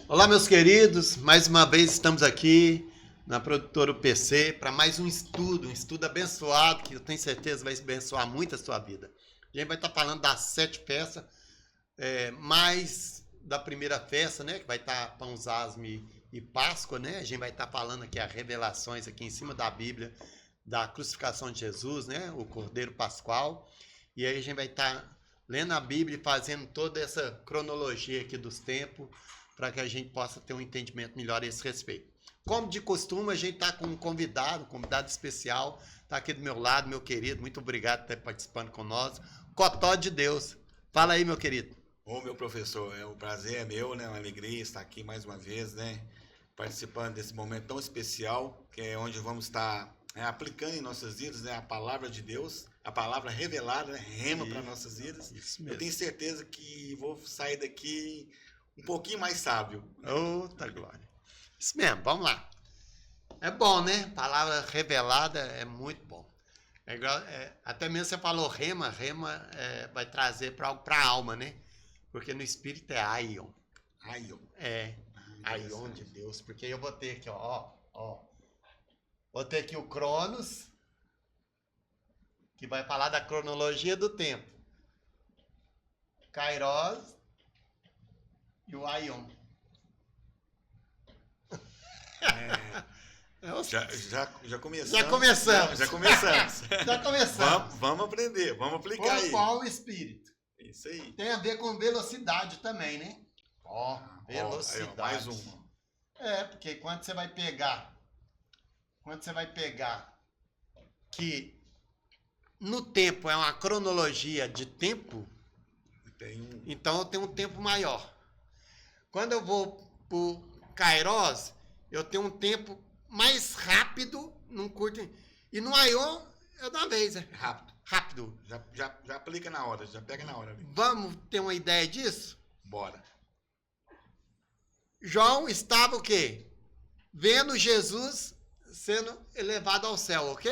Olá, meus queridos, mais uma vez estamos aqui na Produtora UPC para mais um estudo abençoado, que eu tenho certeza vai abençoar muito a sua vida. A gente vai estar falando das 7 festas, mais da primeira festa, né, que vai estar Pães Asme e Páscoa, né? A gente vai estar falando aqui as revelações aqui em cima da Bíblia, da crucificação de Jesus, né, o Cordeiro Pascual. E aí a gente vai estar lendo a Bíblia e fazendo toda essa cronologia aqui dos tempos, para que a gente possa ter um entendimento melhor a esse respeito. Como de costume, a gente está com um convidado especial, está aqui do meu lado, meu querido, muito obrigado por estar participando conosco, Cotó de Deus. Fala aí, meu querido. Ô, meu professor, o prazer é meu, né? Uma alegria estar aqui mais uma vez, né? Participando desse momento tão especial, que é onde vamos estar aplicando em nossas vidas, né? A palavra de Deus, a palavra revelada, né? Rema para nossas vidas. Isso mesmo. Eu tenho certeza que vou sair daqui um pouquinho mais sábio. Outra glória. Isso mesmo, vamos lá. É bom, né? Palavra revelada é muito bom. Até mesmo você falou rema vai trazer para a alma, né? Porque no espírito é aion. Aion. Aion de Deus. Porque eu vou ter aqui, ó. Vou ter aqui o Cronos, que vai falar da cronologia do tempo. Kairos e o Aion. Já começamos. Já começamos. Já começamos. Já começamos. Vamos aprender, vamos aplicar aí. Qual o espírito? Isso aí. Tem a ver com velocidade também, né? Velocidade. Aí, mais uma. Porque quando você vai pegar que no tempo é uma cronologia de tempo, então eu tenho um tempo maior. Quando eu vou pro Kairos, eu tenho um tempo mais rápido, num curto. E no Aion, eu dou uma vez, rápido. Já aplica na hora, já pega na hora ali. Vamos ter uma ideia disso? Bora. João estava o quê? Vendo Jesus sendo elevado ao céu, ok?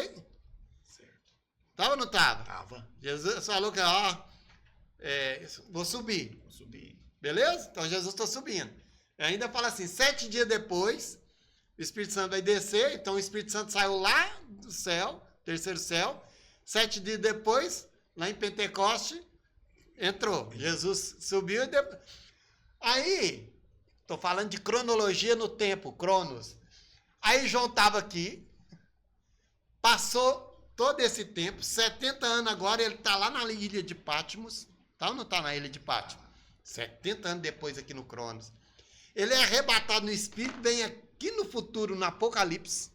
Certo. Tava ou não tava? Tava. Jesus falou que, vou subir. Vou subir. Beleza? Então Jesus está subindo. E ainda fala assim, 7 dias depois, o Espírito Santo vai descer, então o Espírito Santo saiu lá do céu, terceiro céu, 7 dias depois, lá em Pentecoste, entrou. Jesus subiu e depois... Aí, estou falando de cronologia no tempo, Cronos. Aí João estava aqui, passou todo esse tempo, 70 anos agora, ele está lá na ilha de Patmos. Tá ou não está na ilha de Patmos? 70 anos depois aqui no Cronos. Ele é arrebatado no Espírito, vem aqui no futuro, no Apocalipse.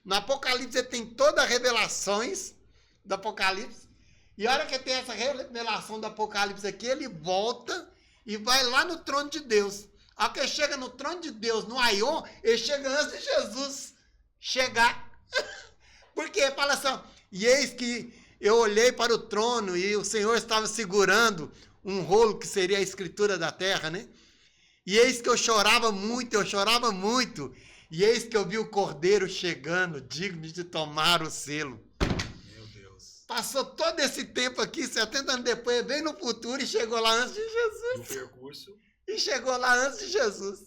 No Apocalipse ele tem todas as revelações do Apocalipse. E a hora que tem essa revelação do Apocalipse aqui, ele volta e vai lá no trono de Deus. A hora que ele chega no trono de Deus, no Aion, ele chega antes de Jesus chegar. Porque fala assim, e eis que eu olhei para o trono e o Senhor estava segurando um rolo que seria a escritura da terra, né? E eis que eu chorava muito. E eis que eu vi o Cordeiro chegando, digno de tomar o selo. Meu Deus. Passou todo esse tempo aqui, 70 anos depois, veio no futuro e chegou lá antes de Jesus. No percurso. E chegou lá antes de Jesus.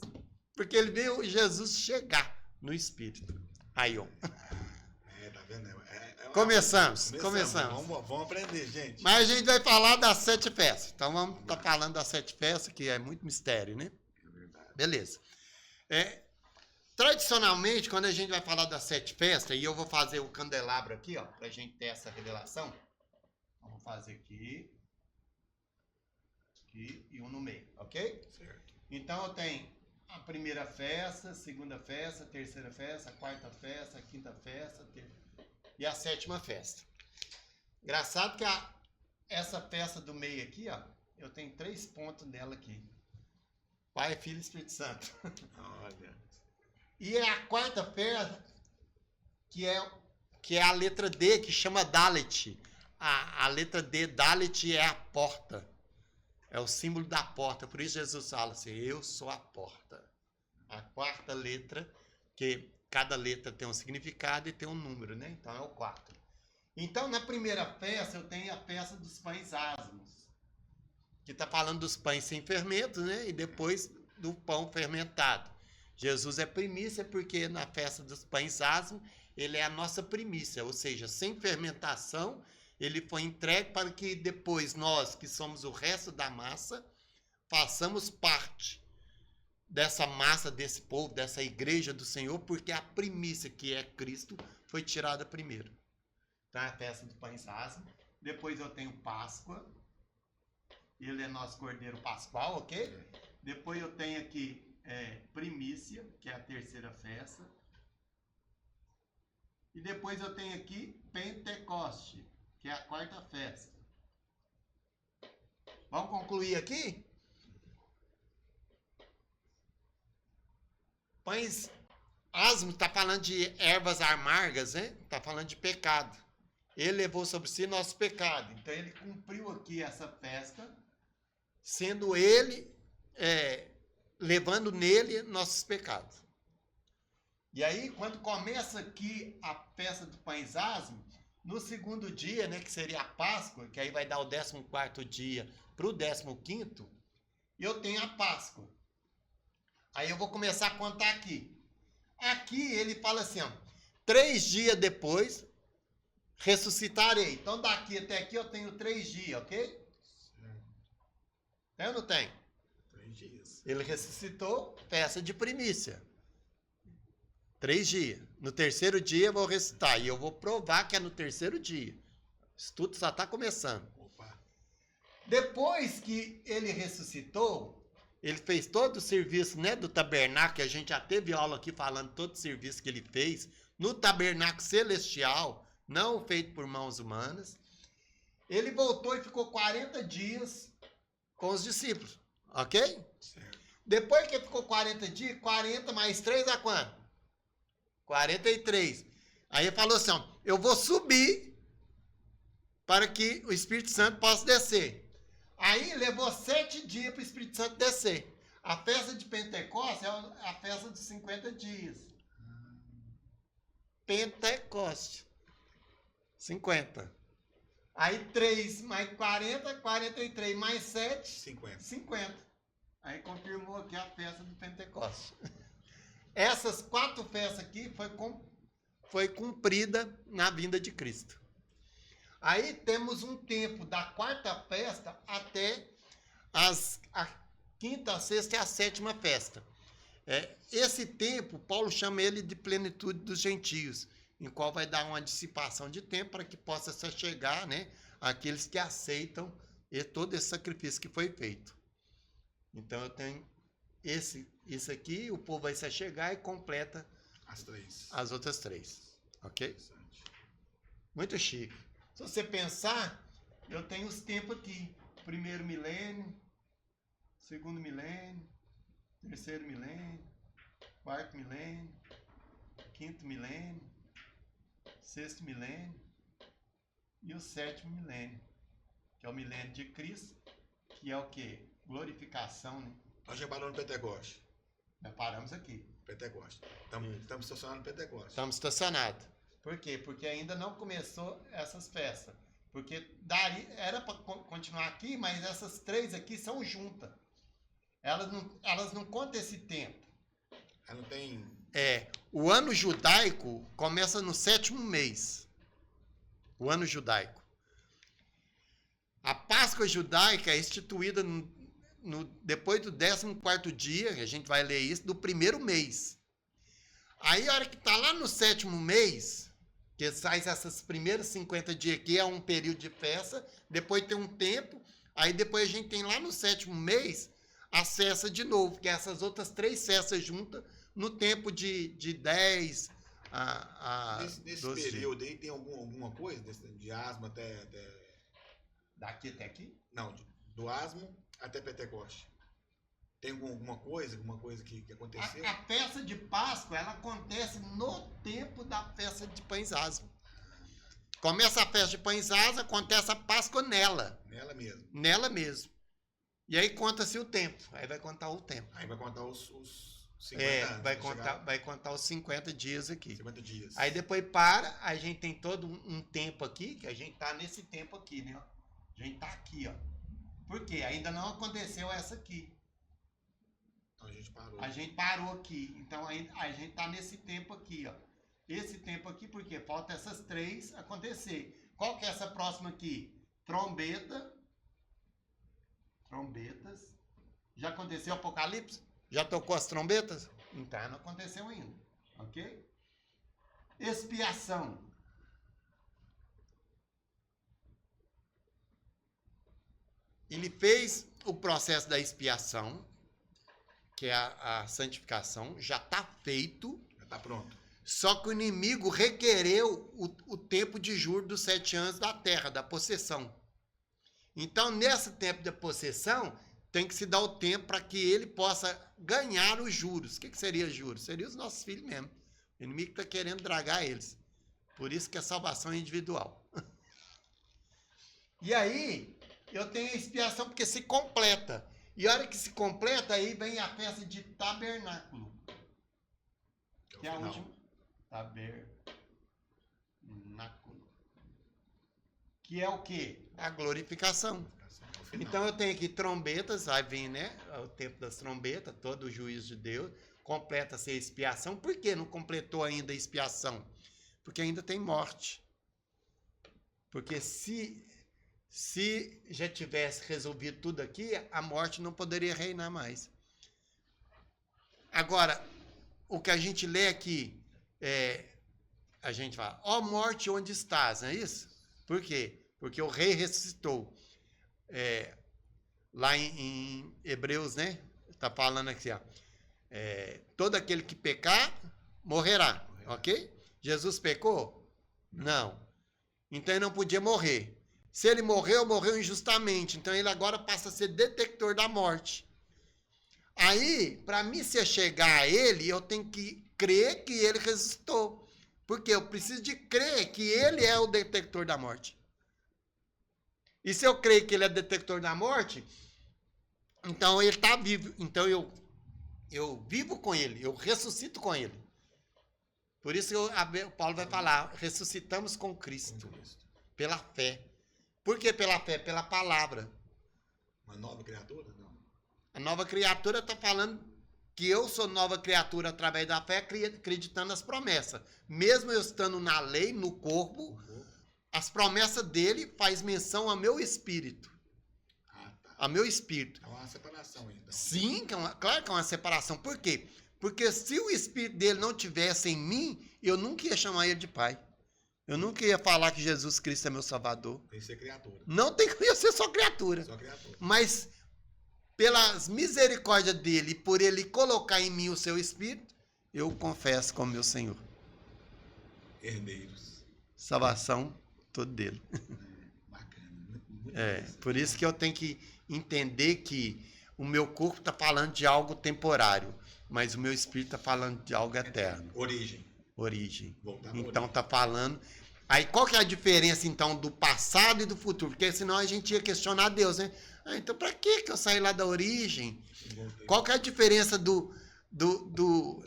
Porque ele viu Jesus chegar no Espírito. Aion. Tá vendo? Começamos. Vamos aprender, gente. Mas a gente vai falar das 7 festas. Então vamos estar falando das 7 festas, que é muito mistério, né? É verdade. Beleza. Tradicionalmente, quando a gente vai falar das 7 festas, e eu vou fazer o candelabro aqui, ó, pra gente ter essa revelação. Vamos fazer aqui e um no meio, ok? Certo. Então eu tenho a primeira festa, segunda festa, terceira festa, quarta festa, quinta festa e a 7ª festa. Engraçado que essa festa do meio aqui, ó, eu tenho 3 pontos dela aqui. Pai, Filho e Espírito Santo. Olha. E é a quarta festa, que é a letra D, que chama Dalet. A letra D, Dalet, é a porta. É o símbolo da porta. Por isso Jesus fala assim, eu sou a porta. A quarta letra, que cada letra tem um significado e tem um número, né? Então é o 4. Então, na primeira festa, eu tenho a festa dos pães asmos, que está falando dos pães sem fermento, né? E depois do pão fermentado. Jesus é primícia porque na festa dos pães asmos, ele é a nossa primícia, ou seja, sem fermentação, ele foi entregue para que depois nós, que somos o resto da massa, façamos parte dessa massa, desse povo, dessa igreja do Senhor, porque a primícia, que é Cristo, foi tirada primeiro. Então, é a festa dos pães asmos. Depois eu tenho Páscoa. Ele é nosso Cordeiro Pascual, ok? Depois eu tenho aqui Primícia, que é a terceira festa. E depois eu tenho aqui Pentecoste, que é a quarta festa. Vamos concluir aqui? Pães asmos está falando de ervas amargas, né? Está falando de pecado. Ele levou sobre si nosso pecado. Então ele cumpriu aqui essa festa, sendo ele, levando nele nossos pecados. E aí, quando começa aqui a festa do pães asmos, no segundo dia, né, que seria a Páscoa, que aí vai dar o 14º dia para o 15º, eu tenho a Páscoa. Aí eu vou começar a contar aqui. Aqui ele fala assim, ó, 3 dias depois, ressuscitarei. Então daqui até aqui eu tenho 3 dias, ok? Tem ou não tem? 3 dias. Ele ressuscitou, festa de primícia. 3 dias. No terceiro dia eu vou ressuscitar. E eu vou provar que é no terceiro dia. O estudo só está começando. Opa. Depois que ele ressuscitou, ele fez todo o serviço, né, do tabernáculo, que a gente já teve aula aqui falando todo o serviço que ele fez, no tabernáculo celestial, não feito por mãos humanas. Ele voltou e ficou 40 dias com os discípulos, ok? Certo. Depois que ficou 40 dias, 40 mais 3 a quanto? 43. Aí ele falou assim, ó, eu vou subir para que o Espírito Santo possa descer. Aí levou 7 dias para o Espírito Santo descer. A festa de Pentecostes é a festa dos 50 dias. Pentecoste. 50. Aí 3 mais 40, 43 mais 7, 50. Aí confirmou aqui a festa do Pentecostes. Essas 4 festas aqui foi cumprida na vinda de Cristo. Aí temos um tempo da quarta festa até a quinta, a sexta e a sétima festa. Esse tempo, Paulo chama ele de plenitude dos gentios, em qual vai dar uma dissipação de tempo para que possa se chegar, né, àqueles que aceitam todo esse sacrifício que foi feito. Então eu tenho isso aqui, o povo vai se chegar e completa as outras 3. Ok? Muito chique. Se você pensar, eu tenho os tempos aqui. Primeiro milênio, segundo milênio, terceiro milênio, quarto milênio, quinto milênio, sexto milênio e o 7º milênio, que é o milênio de Cristo, que é o quê? Glorificação, né? Nós já paramos no Pentecoste. Nós paramos aqui. Pentecoste. Estamos estacionados no Pentecoste. Estamos estacionados. Por quê? Porque ainda não começou essas festas. Porque era para continuar aqui, mas essas 3 aqui são juntas. Elas não contam esse tempo. Ela não tem... O ano judaico começa no 7º mês. O ano judaico. A Páscoa judaica é instituída depois do 14º dia, que a gente vai ler isso, do primeiro mês. Aí a hora que está lá no 7º mês, que sai essas primeiras 50 dias aqui, é um período de festa, depois tem um tempo, aí depois a gente tem lá no 7º mês a festa de novo, que é essas outras 3 festas juntas, no tempo de 10 a Nesse 12 período dias. aí tem alguma coisa de asmo até... Daqui até aqui? Não, do asmo até Pentecoste. Tem alguma coisa que aconteceu? A festa de Páscoa, ela acontece no tempo da festa de pães asmos. Começa a festa de pães asmos, acontece a Páscoa nela. Nela mesmo. Nela mesmo. E aí conta-se o tempo. Aí vai contar o tempo. Aí vai contar os 50 anos. Vai contar os 50 dias aqui. 50 dias. Aí depois a gente tem todo um tempo aqui, que a gente tá nesse tempo aqui, né? A gente tá aqui, ó. Por quê? Ainda não aconteceu essa aqui. Então a gente parou. A gente parou aqui. Então a gente tá nesse tempo aqui, ó. Esse tempo aqui, porque falta essas 3 acontecer. Qual que é essa próxima aqui? Trombetas. Já aconteceu o Apocalipse? Já tocou as trombetas? Então não aconteceu ainda. Ok? Expiação. Ele fez o processo da expiação, que é a santificação, já está feito. Já está pronto. Só que o inimigo requereu o tempo de juros dos 7 anos da terra, da possessão. Então, nesse tempo da possessão, tem que se dar o tempo para que ele possa ganhar os juros. O que seria juros? Seria os nossos filhos mesmo. O inimigo está querendo dragar eles. Por isso que a salvação é individual. E aí, eu tenho a expiação porque se completa. E a hora que se completa, aí vem a festa de tabernáculo. Que é a última. Tabernáculo. Que é o quê? A glorificação. Então eu tenho aqui trombetas, vai vir, né? O tempo das trombetas, todo o juízo de Deus. Completa-se a expiação. Por que não completou ainda a expiação? Porque ainda tem morte. Porque se já tivesse resolvido tudo aqui, a morte não poderia reinar mais. Agora, o que a gente lê aqui, a gente fala, ó morte, onde estás? Não é isso? Por quê? Porque o rei ressuscitou. Lá em Hebreus, né? Está falando aqui, ó. Todo aquele que pecar, morrerá. Ok? Jesus pecou? Não. Então ele não podia morrer. Se ele morreu, morreu injustamente. Então ele agora passa a ser detector da morte. Aí, para mim se chegar a ele, eu tenho que crer que ele ressuscitou. Porque eu preciso de crer que ele é o detector da morte. E se eu creio que ele é detector da morte, então ele está vivo. Então eu vivo com ele, eu ressuscito com ele. Por isso que o Paulo vai falar, ressuscitamos com Cristo. Pela fé. Por que pela fé? Pela palavra. Uma nova criatura? Não. A nova criatura está falando que eu sou nova criatura através da fé, acreditando nas promessas. Mesmo eu estando na lei, no corpo, as promessas dele faz menção ao meu espírito. Tá. Ao meu espírito. É uma separação, então. Sim, claro que é uma separação. Por quê? Porque se o espírito dele não tivesse em mim, eu nunca ia chamar ele de pai. Eu nunca ia falar que Jesus Cristo é meu Salvador. Tem que ser criatura. Não tem que ser só criatura. Só criatura. Mas, pelas misericórdias dele, por ele colocar em mim o seu espírito, eu confesso como meu Senhor. Herdeiros. Salvação, todo dele. Bacana. Muito Por isso que eu tenho que entender que o meu corpo está falando de algo temporário, mas o meu espírito está falando de algo eterno. Origem. Então está falando. Aí qual que é a diferença então do passado e do futuro? Porque senão a gente ia questionar Deus, né? Então para que eu saí lá da origem? Qual que é a diferença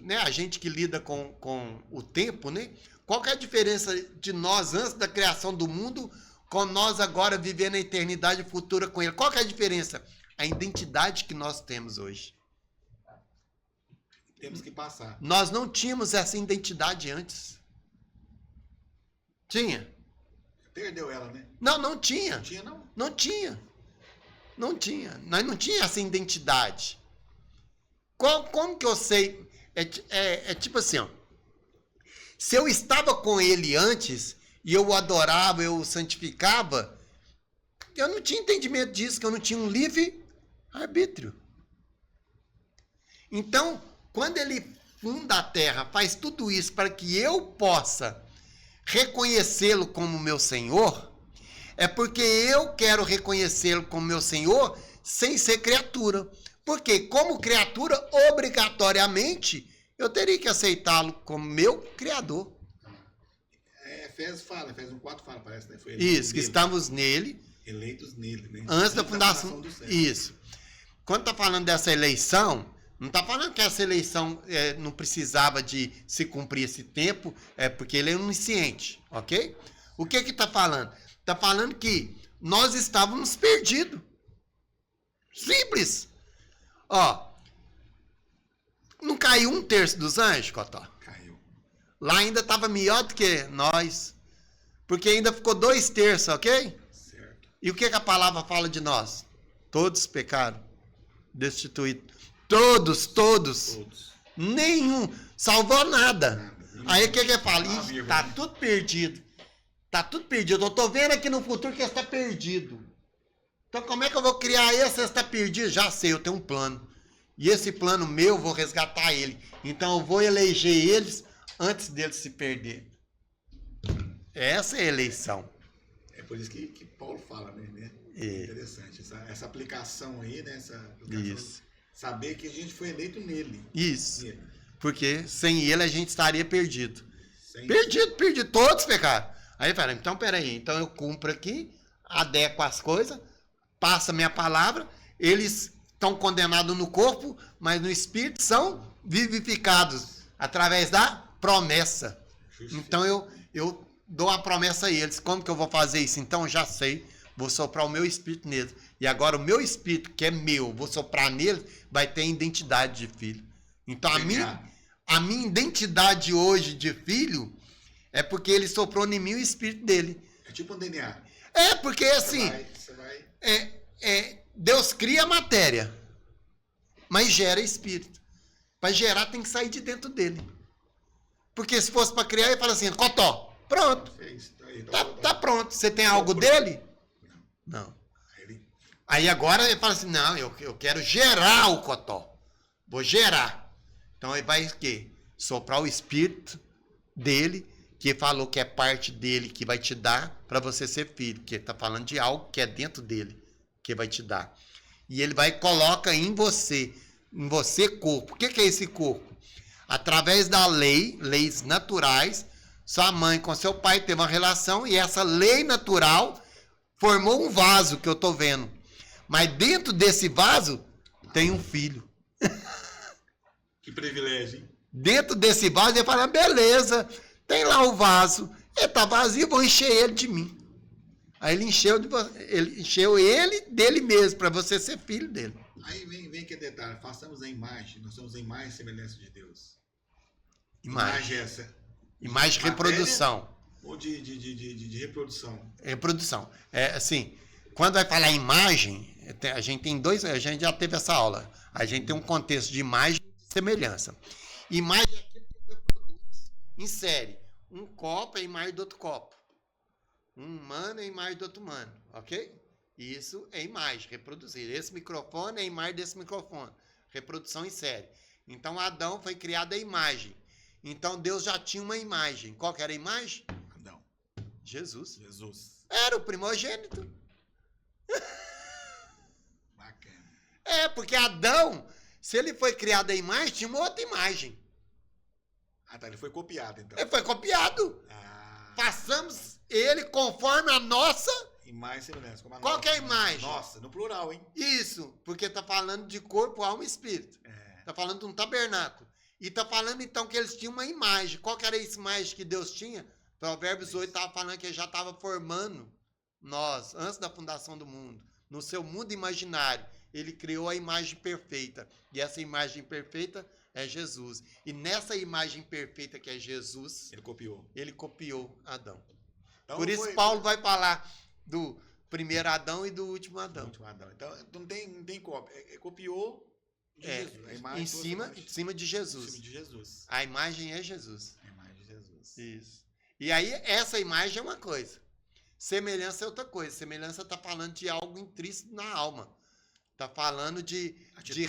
né? A gente que lida com o tempo, né? Qual que é a diferença de nós antes da criação do mundo com nós agora vivendo a eternidade futura com ele? Qual que é a diferença? A identidade que nós temos hoje. Temos que passar. Nós não tínhamos essa identidade antes. Tinha? Perdeu ela, né? Não tinha. Não tinha, não? Não tinha. Não tinha. Nós não tínhamos essa identidade. Como que eu sei? É tipo assim, ó. Se eu estava com ele antes, e eu o adorava, eu o santificava, eu não tinha entendimento disso, que eu não tinha um livre arbítrio. Então, quando ele funda a terra, faz tudo isso para que eu possa reconhecê-lo como meu Senhor, é porque eu quero reconhecê-lo como meu Senhor sem ser criatura. Porque, como criatura, obrigatoriamente, eu teria que aceitá-lo como meu Criador. Efésios 4 fala, parece, né? Foi Isso, que estamos nele. Eleitos nele, né? Antes da fundação do céu. Isso. Quando está falando dessa eleição, não está falando que essa eleição não precisava de se cumprir esse tempo, porque ele é onisciente, ok? O que está falando? Está falando que nós estávamos perdidos. Simples. Ó, Não caiu 1/3 dos anjos, Cotó? Caiu. Lá ainda estava melhor do que nós. Porque ainda ficou 2/3, ok? Certo. E o que a palavra fala de nós? Todos pecaram, destituídos. Todos. Todos. Nenhum. Salvou nada. Nada. Aí o que fala? Ah, Ixi, vírgula. tá tudo perdido. Tá tudo perdido. Eu tô vendo aqui no futuro que está perdido. Então como é que eu vou criar esse? Está perdido? Já sei, eu tenho um plano. E esse plano meu, eu vou resgatar ele. Então eu vou eleger eles antes deles se perder. Essa é a eleição. É por isso que Paulo fala, né? É. Interessante. Essa aplicação aí, né? Essa aplicação, Isso. saber que a gente foi eleito nele. Isso. Nele. Porque sem ele a gente estaria perdido. Sem- Perdido. Todos pecaram. Aí ele fala, então peraí. Então eu cumpro aqui, adequo as coisas, passo a minha palavra, eles estão condenados no corpo, mas no espírito são vivificados através da promessa. Então eu dou a promessa a eles. Como que eu vou fazer isso? Então já sei, vou soprar o meu espírito neles. E agora o meu espírito, que é meu, vou soprar neles, vai ter identidade de filho. Então a minha identidade hoje de filho é porque ele soprou em mim o espírito dele. É tipo um DNA. É, porque assim, Você vai... Deus cria a matéria, mas gera espírito. Para gerar tem que sair de dentro dele. Porque se fosse para criar, ele fala assim, Cotó, pronto, Fez. Aí, tá pronto. Você tem algo dele? Não. Aí agora ele fala assim, não, eu quero gerar o Cotó. Vou gerar. Então ele vai o quê? Soprar o espírito dele, que falou que é parte dele, que vai te dar para você ser filho. Que ele está falando de algo que é dentro dele, que vai te dar. E ele vai e coloca em você corpo. O que é esse corpo? Através da leis naturais, sua mãe com seu pai teve uma relação e essa lei natural formou um vaso que eu estou vendo. Mas dentro desse vaso tem um filho. Que privilégio, hein? Dentro desse vaso ele fala, beleza, tem lá o vaso, ele tá vazio, vou encher ele de mim. Aí ele encheu ele dele mesmo, para você ser filho dele. Aí vem que detalhe, façamos a imagem, nós somos a imagem e semelhança de Deus. Imagem é essa? de reprodução. Ou de reprodução? Reprodução. É assim, quando vai falar imagem, a gente tem a gente já teve essa aula. A gente tem um contexto de imagem e semelhança. Imagem é aquilo que reproduz em série. Um copo é a imagem do outro copo. Um humano é a imagem do outro humano, ok? Isso é imagem, reproduzir. Esse microfone é a imagem desse microfone. Reprodução em série. Então Adão foi criado a imagem. Então Deus já tinha uma imagem. Qual que era a imagem? Adão. Jesus. Era o primogênito. Bacana. Porque Adão, se ele foi criado a imagem, tinha uma outra imagem. Ah, tá, ele foi copiado, então. Ele foi copiado. Façamos ele conforme a nossa... Imagem e semelhança. Como a Qual nossa. que é a imagem? Nossa, no plural, hein? Isso, porque está falando de corpo, alma e espírito. Está falando de um tabernáculo. E está falando, então, que eles tinham uma imagem. Qual que era essa imagem que Deus tinha? Provérbios 8 estava falando que ele já estava formando nós, antes da fundação do mundo. No seu mundo imaginário, ele criou a imagem perfeita. E essa imagem perfeita é Jesus. E nessa imagem perfeita que é Jesus, ele copiou Adão. Então, por isso Paulo vai falar do primeiro Adão e do último Adão. Então não tem cópia. Copiou de Jesus. A imagem em cima de Jesus. Em cima de Jesus. A imagem é Jesus. A imagem de Jesus. Isso. E aí, essa imagem é uma coisa. Semelhança é outra coisa. Semelhança está falando de algo intrínseco na alma. Está falando de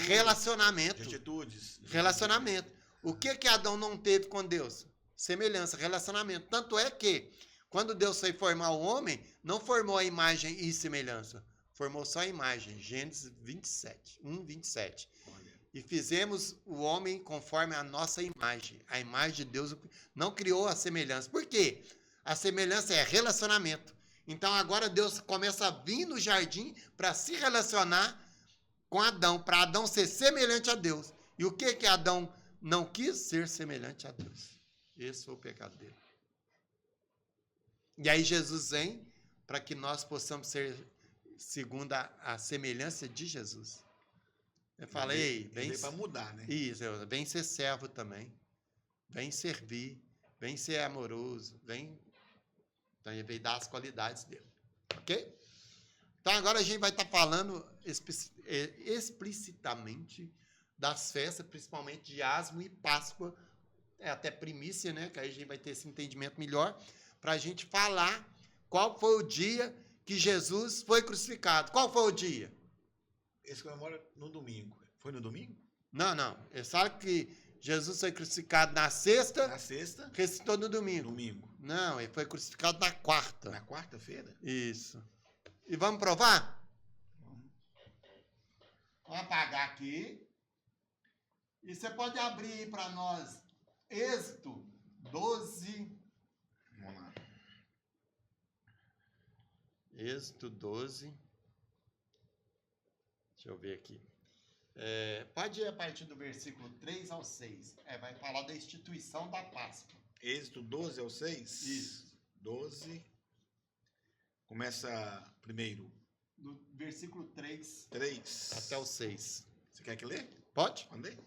relacionamento. De atitudes. Relacionamento. O que Adão não teve com Deus? Semelhança, relacionamento. Tanto é que, quando Deus foi formar o homem, não formou a imagem e semelhança. Formou só a imagem. Gênesis 27, 1:27. E fizemos o homem conforme a nossa imagem. A imagem de Deus não criou a semelhança. Por quê? A semelhança é relacionamento. Então agora Deus começa a vir no jardim para se relacionar com Adão, para Adão ser semelhante a Deus. E o que Adão não quis? Ser semelhante a Deus. Esse foi o pecado dele. E aí Jesus vem para que nós possamos ser segundo a semelhança de Jesus. Eu falei, vem para mudar, né? Isso, vem ser servo também. Vem servir, vem ser amoroso, vem dar as qualidades dele. Ok? Então agora a gente vai estar falando explicitamente das festas, principalmente de Asmo e Páscoa, até primícia, né? Que aí a gente vai ter esse entendimento melhor, para a gente falar qual foi o dia que Jesus foi crucificado. Qual foi o dia? Esse comemora no domingo. Foi no domingo? Não. Ele sabe que Jesus foi crucificado na sexta. Na sexta. Ressuscitou no domingo. Domingo. Não, ele foi crucificado na quarta. Na quarta-feira? Isso. E vamos provar? Vamos apagar aqui. E você pode abrir para nós Êxodo 12. Vamos lá. Êxodo 12. Deixa eu ver aqui. Pode ir a partir do versículo 3 ao 6. Vai falar da instituição da Páscoa. Êxodo 12 ao 6? Isso. 12. Começa primeiro. Do versículo 3 até o 6. Você quer que lê? Pode? Pode ler.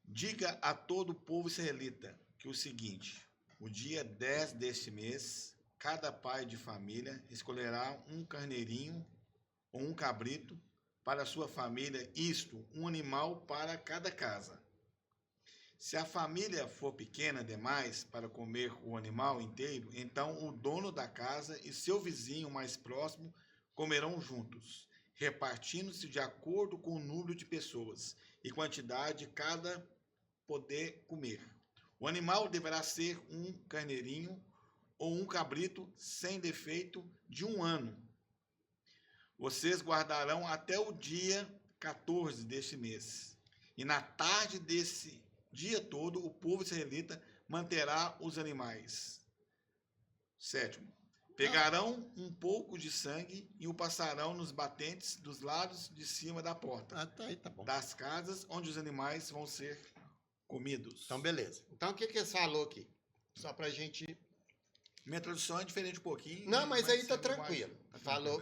Diga a todo o povo israelita que o seguinte: o dia 10 deste mês, cada pai de família escolherá um carneirinho ou um cabrito para a sua família, isto, um animal para cada casa. Se a família for pequena demais para comer o animal inteiro, então o dono da casa e seu vizinho mais próximo comerão juntos, repartindo-se de acordo com o número de pessoas e quantidade de cada poder comer. O animal deverá ser um carneirinho ou um cabrito sem defeito de 1 ano. Vocês guardarão até o dia 14 deste mês. E na tarde desse dia todo, o povo israelita manterá os animais. 7. Pegarão um pouco de sangue e o passarão nos batentes dos lados de cima da porta Tá bom. das casas onde os animais vão ser comidos. Então, beleza. Então, o que ele falou aqui? Só pra gente... Minha tradução é diferente um pouquinho. Não, mas aí tá tranquilo.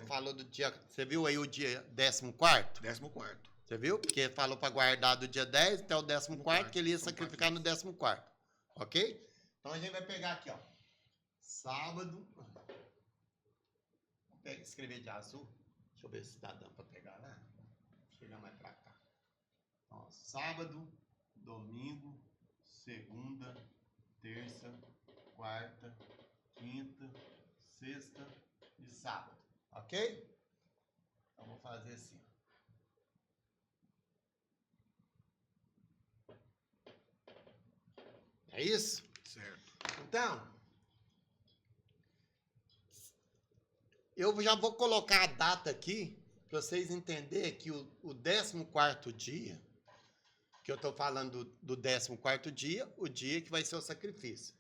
Falou do dia... Você viu aí o dia 14º? 14º. Você viu? Porque falou para guardar do dia 10 até o 14º, que ele ia sacrificar no 14º. Ok? Então a gente vai pegar aqui, ó. Sábado. Vou escrever de azul. Deixa eu ver se dá para pegar, né? Chegar mais para cá. Ó, sábado, domingo, segunda, terça, quarta, quinta, sexta e sábado. Ok? Então vou fazer assim. É isso? Certo. Então, eu já vou colocar a data aqui, para vocês entenderem que o 14º dia, que eu estou falando do 14º dia, o dia que vai ser o sacrifício.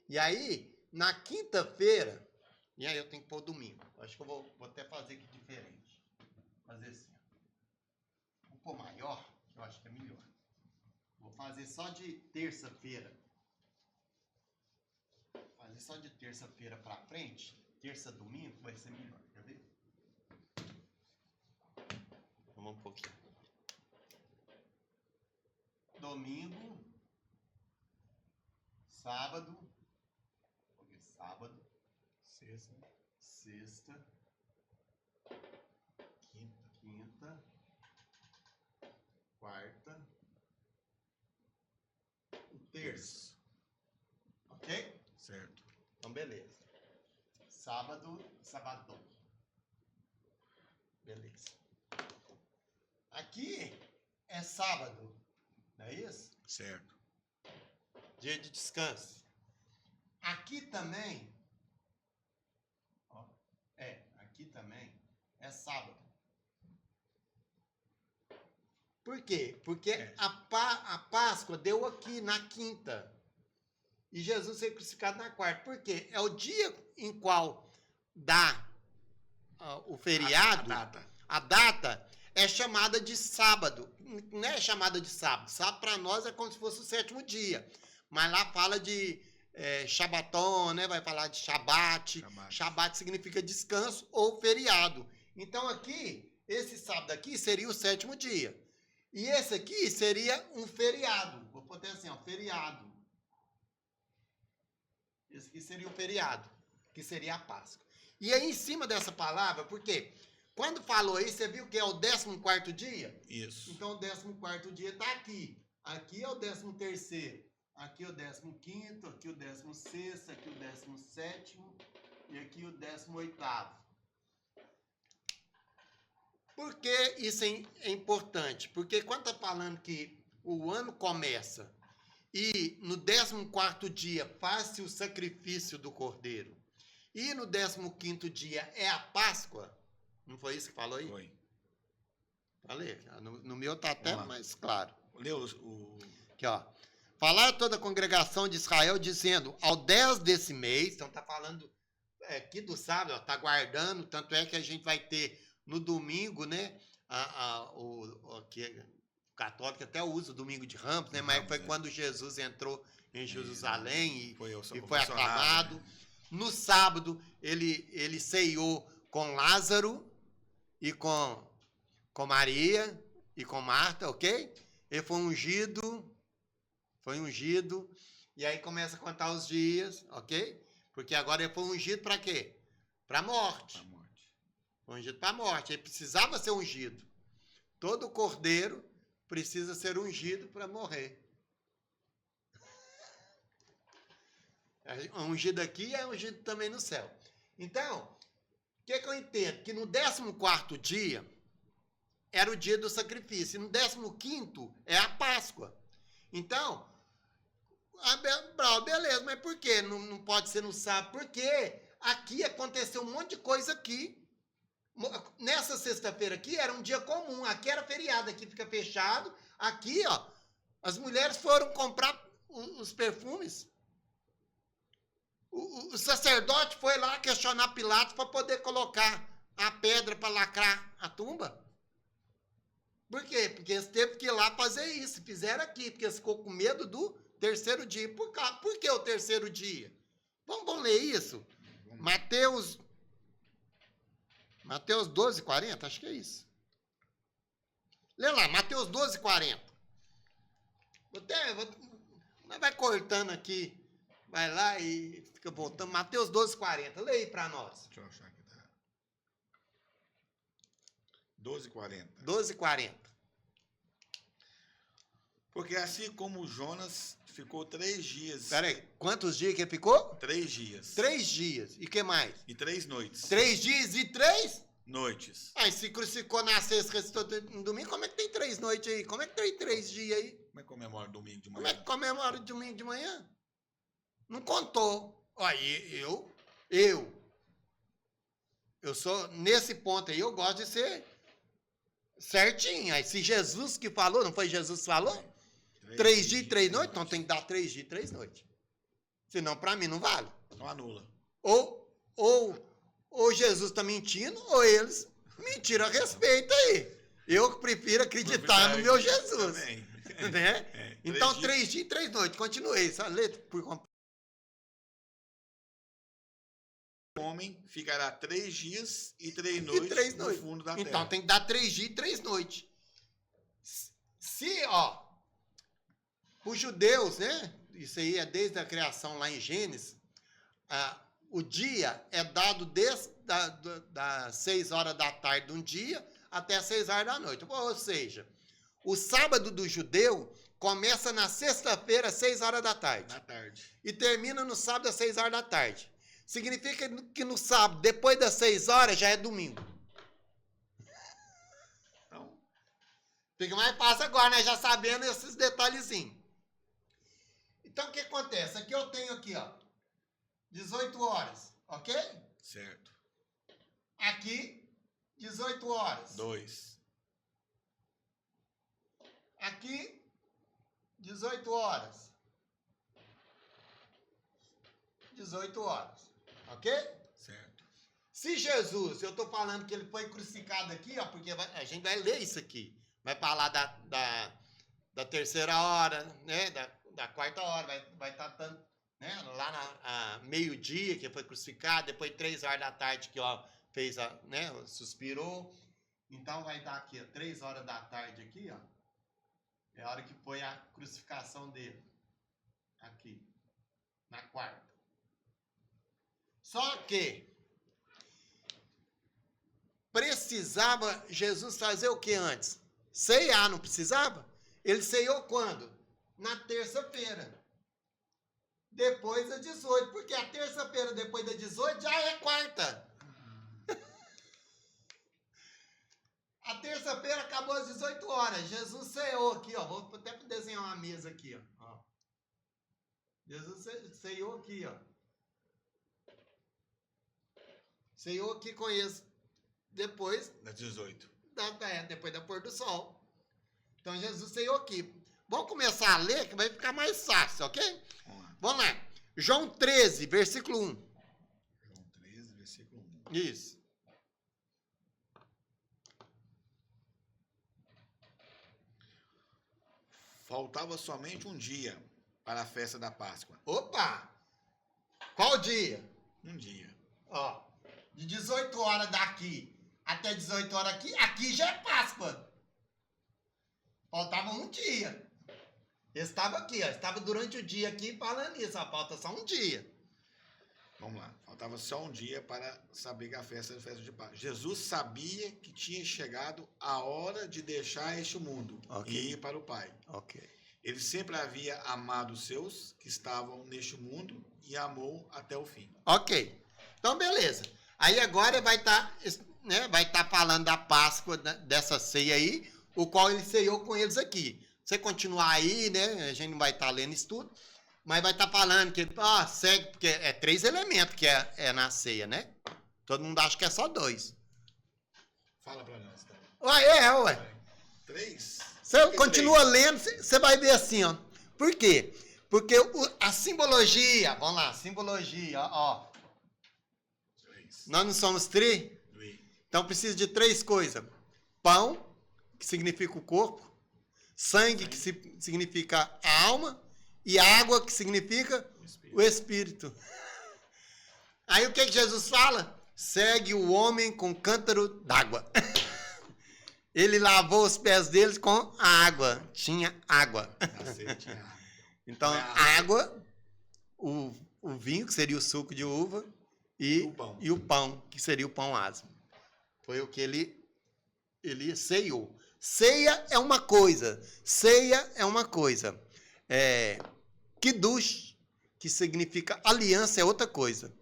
E aí, na quinta-feira, e aí eu tenho que pôr domingo. Acho que eu vou até fazer aqui diferente. Fazer assim. Vou pôr maior, que eu acho que é melhor. Vou fazer só de terça-feira. Fazer só de terça-feira para frente. Terça, domingo, vai ser melhor. Quer ver? Vamos um pouquinho. Domingo. Sábado. Sábado. Sexta. Quinta. Quarta. E terça. Ok? Certo. Então, beleza. Sabadão. Beleza. Aqui é sábado, não é isso? Certo. Dia de descanso. Aqui também, ó, aqui também é sábado. Por quê? Porque a Páscoa deu aqui na quinta. E Jesus foi crucificado na quarta. Por quê? É o dia em qual dá o feriado. A data é chamada de sábado. Não é chamada de sábado. Sábado para nós é como se fosse o 7º dia. Mas lá fala de Shabaton, né? Vai falar de Shabat. Shabat significa descanso ou feriado. Então aqui esse sábado aqui seria o 7º dia. E esse aqui seria um feriado. Vou botar assim, ó, feriado. Esse aqui seria o feriado, que seria a Páscoa. E aí, em cima dessa palavra, porque quando falou aí, você viu que é o 14º dia? Isso. Então, o 14º dia está aqui. Aqui é o 13º. Aqui é o 15º, aqui o 16º, aqui o 17º e aqui o 18º. Por que isso é importante? Porque quando está falando que o ano começa e no 14º dia faz-se o sacrifício do cordeiro e no 15º dia é a Páscoa, não foi isso que falou aí? Foi. Falei, no meu está até mais claro. Leu Aqui, ó. Falar toda a congregação de Israel dizendo, ao 10 desse mês, então está falando aqui do sábado, está guardando, tanto é que a gente vai ter no domingo, né, o católico até usa o domingo de Ramos, né, mas foi quando Jesus entrou em Jerusalém e foi aclamado. Né? No sábado, ele ceiou com Lázaro e com Maria e com Marta, ok? Ele foi ungido, e aí começa a contar os dias, ok? Porque agora ele foi ungido para quê? Para a morte. Foi ungido para a morte. Ele precisava ser ungido. Todo cordeiro precisa ser ungido para morrer. Ungido aqui é ungido também no céu. Então, o que eu entendo? Que no 14º dia era o dia do sacrifício. E no 15º é a Páscoa. Então, beleza, mas por que não pode ser no sábado? Porque aqui aconteceu um monte de coisa aqui. Nessa sexta-feira aqui era um dia comum, aqui era feriado, aqui fica fechado. Aqui, ó, as mulheres foram comprar os perfumes. O sacerdote foi lá questionar Pilatos para poder colocar a pedra para lacrar a tumba. Por quê? Porque eles teve que ir lá fazer isso. Fizeram aqui, porque eles ficou com medo do terceiro dia. Por que o terceiro dia? Vamos ler isso? Mateus 12:40, acho que é isso. Lê lá, Mateus 12:40. Vai cortando aqui, vai lá e fica voltando. Mateus 12:40, lê aí para nós. Deixa eu achar aqui. 12:40. 12:40. Porque assim como Jonas ficou 3 dias. Peraí, quantos dias que ele ficou? 3 dias. 3 dias. E que mais? E 3 noites. 3 dias e 3 noites. Aí se crucificou na sexta, ressuscitou no domingo, como é que tem 3 noites aí? Como é que tem 3 dias aí? Como é que comemora domingo de manhã? Como é que comemora domingo de manhã? Não contou. Aí eu sou, nesse ponto aí, eu gosto de ser certinho. Aí se Jesus que falou, não foi Jesus que falou? 3 dias e 3 noites, então tem que dar 3 dias e 3 noites. Senão, para mim, não vale. Não anula. Ou Jesus está mentindo, ou eles mentiram a respeito aí. Eu prefiro acreditar no meu Jesus. Também. Né? Então, 3 dias e 3 noites. Continuei. Só lê por completo. O homem ficará 3 dias e 3 noites no fundo da terra. Então, tem que dar 3 dias e 3 noites. Se, ó, os judeus, né? Isso aí é desde a criação lá em Gênesis. O dia é dado desde das 6 horas da tarde de um dia até as 6 horas da noite. Ou seja, o sábado do judeu começa na sexta-feira às 6 horas da tarde. E termina no sábado às 6 horas da tarde. Significa que no sábado, depois das 6 horas, já é domingo. Então, fica mais fácil agora, né? Já sabendo esses detalhezinhos. Então, o que acontece? Aqui eu tenho aqui, ó, 18 horas, ok? Certo. Aqui, 18 horas. 2. Aqui, 18 horas. 18 horas, ok? Certo. Se Jesus, eu estou falando que ele foi crucificado aqui, ó, porque a gente vai ler isso aqui. Vai falar da terceira hora, né? Da quarta hora, vai estar tanto, né? Lá na meio-dia que foi crucificado, depois 3 horas da tarde que ó, fez né? Suspirou. Então vai dar aqui, ó, 3 horas da tarde aqui, ó. É a hora que foi a crucificação dele. Aqui. Na quarta. Só que precisava Jesus fazer o que antes? Ceiar, não precisava? Ele ceiou quando? Na terça-feira. Depois da 18. Porque a terça-feira depois da 18 já é quarta. A terça-feira acabou às 18 horas. Jesus ceou aqui, ó. Vou até desenhar uma mesa aqui, ó. Jesus ceiou aqui, ó. Ceiou aqui com eles. Depois Das 18. Depois da pôr do sol. Então Jesus ceiou aqui. Vamos começar a ler que vai ficar mais fácil, ok? Vamos lá. João 13, versículo 1. João 13, versículo 1. Isso. Faltava somente um dia para a festa da Páscoa. Opa! Qual dia? Um dia. Ó, de 18 horas daqui até 18 horas aqui já é Páscoa. Faltava um dia. Estava aqui, ó. Estava durante o dia aqui falando isso, ó. Falta só um dia. Vamos lá. Faltava só um dia para saber que a festa era a festa de Páscoa. Jesus sabia que tinha chegado a hora de deixar este mundo e ir para o Pai. Ok. Ele sempre havia amado os seus que estavam neste mundo e amou até o fim. Ok. Então, beleza. Aí agora vai estar falando da Páscoa, dessa ceia aí, o qual ele ceiou com eles aqui. Você continuar aí, né? A gente não vai estar lendo isso tudo, mas vai estar falando que, segue, porque é 3 elementos que é na ceia, né? Todo mundo acha que é só 2. Fala para nós, então. Ué. 3? Você continua lendo, você vai ver assim, ó. Por quê? Porque a simbologia, vamos lá, simbologia, ó. 3. Nós não somos 3? Então precisa de 3 coisas. Pão, que significa o corpo. Sangue, que significa a alma. E água, que significa o espírito. Aí o que Jesus fala? Segue o homem com cântaro d'água. Ele lavou os pés deles com a água. Tinha água. Então, a água, o vinho, que seria o suco de uva, e o pão, que seria o pão asmo. Foi o que ele ceiou. Ceia é uma coisa. Kiddush, que significa aliança, é outra coisa.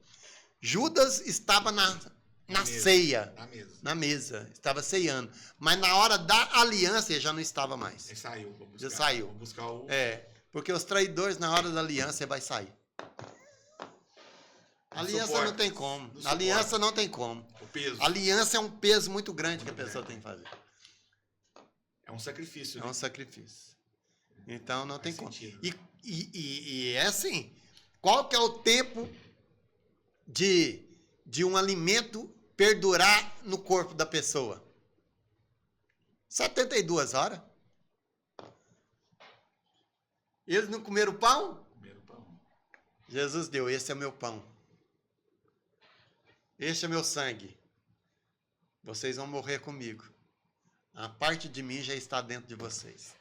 Judas estava na ceia. Na mesa. Estava ceando. Mas na hora da aliança, ele já não estava mais. Ele saiu. Já saiu. Vou buscar o... Porque os traidores, na hora da aliança, ele vai sair. Aliança não tem como. Aliança não tem como. O peso. Aliança é um peso muito grande que a pessoa tem que fazer. É um sacrifício. É um sacrifício. Então não tem como. Sentido. E é assim. Qual que é o tempo de um alimento perdurar no corpo da pessoa? 72 horas. Eles não comeram pão? Comeram pão. Jesus deu, esse é o meu pão. Este é meu sangue. Vocês vão morrer comigo. A parte de mim já está dentro de vocês.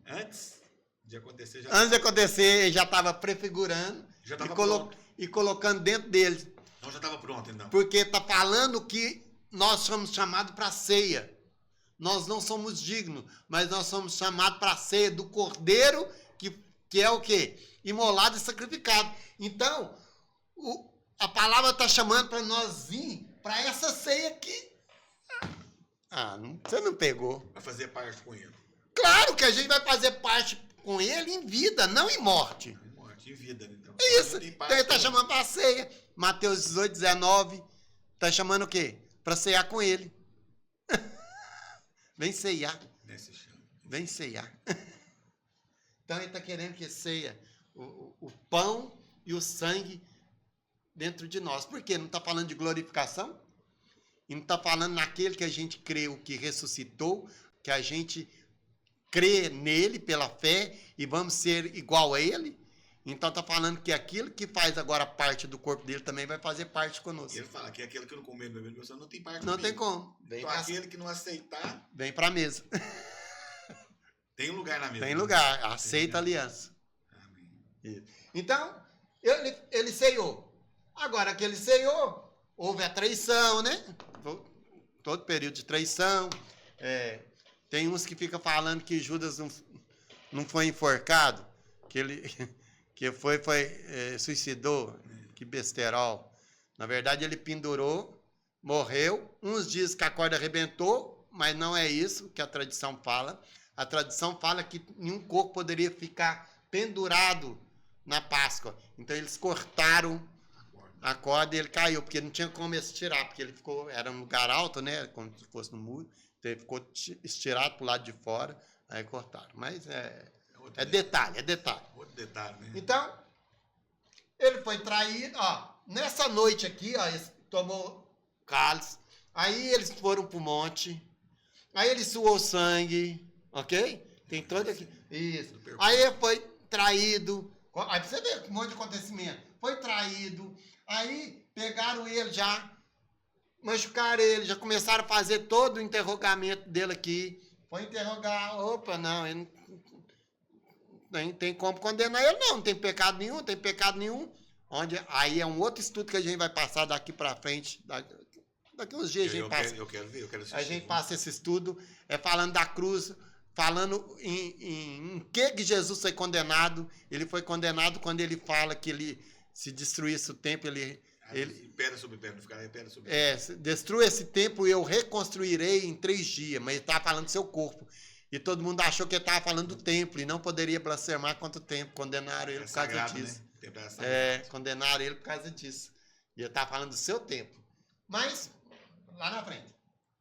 Antes de acontecer, ele já estava prefigurando e colocando dentro deles. Então já estava pronto, então. Porque está falando que nós somos chamados para a ceia. Nós não somos dignos, mas nós somos chamados para a ceia do Cordeiro, que é o quê? Imolado e sacrificado. Então, a palavra está chamando para nós vir para essa ceia aqui. Você não pegou. Vai fazer parte com ele. Claro que a gente vai fazer parte com ele em vida, não em morte. Em morte, em vida, então. Isso. Então ele está chamando para a ceia. Mateus 18, 19. Está chamando o quê? Para ceiar com ele. Vem ceiar. Vem ceiar. Então ele está querendo que ceia o pão e o sangue dentro de nós. Por quê? Não está falando de glorificação? E não está falando naquele que a gente creu que ressuscitou, que a gente crê nele pela fé e vamos ser igual a ele? Então tá falando que aquilo que faz agora parte do corpo dele também vai fazer parte conosco. E ele fala que aquele que não comer bebendo meu sangue não tem parte Não comigo. tem como. Então aquele que não aceitar, Vem pra mesa. tem um lugar na mesa. Tem lugar. Aceita a aliança. Amém. Então, ele ceiou. Agora que ele ceiou, houve a traição, né? Todo período de traição. Tem uns que ficam falando que Judas não foi enforcado, que ele que suicidou, que besterol. Na verdade, ele pendurou, morreu. Uns dizem que a corda arrebentou, mas não é isso que a tradição fala. A tradição fala que nenhum corpo poderia ficar pendurado na Páscoa. Então, eles cortaram a corda e ele caiu, porque não tinha como eles tirar, porque ele era um lugar alto, né? Como se fosse no muro. Então, ele ficou estirado para o lado de fora, aí cortaram. Mas é detalhe. Outro detalhe, né? Então, ele foi traído, ó. Nessa noite aqui, ó, ele tomou cálice. Aí eles foram pro monte. Aí ele suou sangue, ok? Tem todo aqui. Isso. Aí ele foi traído. Aí você vê um monte de acontecimento. Foi traído. Aí pegaram ele já, machucaram ele, já começaram a fazer todo o interrogamento dele aqui. Foi interrogar. Opa, não, ele não tem como condenar ele, não tem pecado nenhum. Aí é um outro estudo que a gente vai passar daqui para frente. Daqui uns dias a gente passa. Eu quero ver, eu quero assistir. A gente passa esse estudo, falando da cruz, falando em que Jesus foi condenado. Ele foi condenado quando ele fala que ele, se destruísse o templo, pedra sobre pedra, ficar pedra sobre pedra. Destrua esse templo e eu reconstruirei em 3 dias. Mas ele estava falando do seu corpo. E todo mundo achou que ele estava falando do templo e não poderia blasfemar contra o templo. Condenaram ele por causa disso. Né? Condenaram ele por causa disso. E ele estava falando do seu templo. Mas, lá na frente.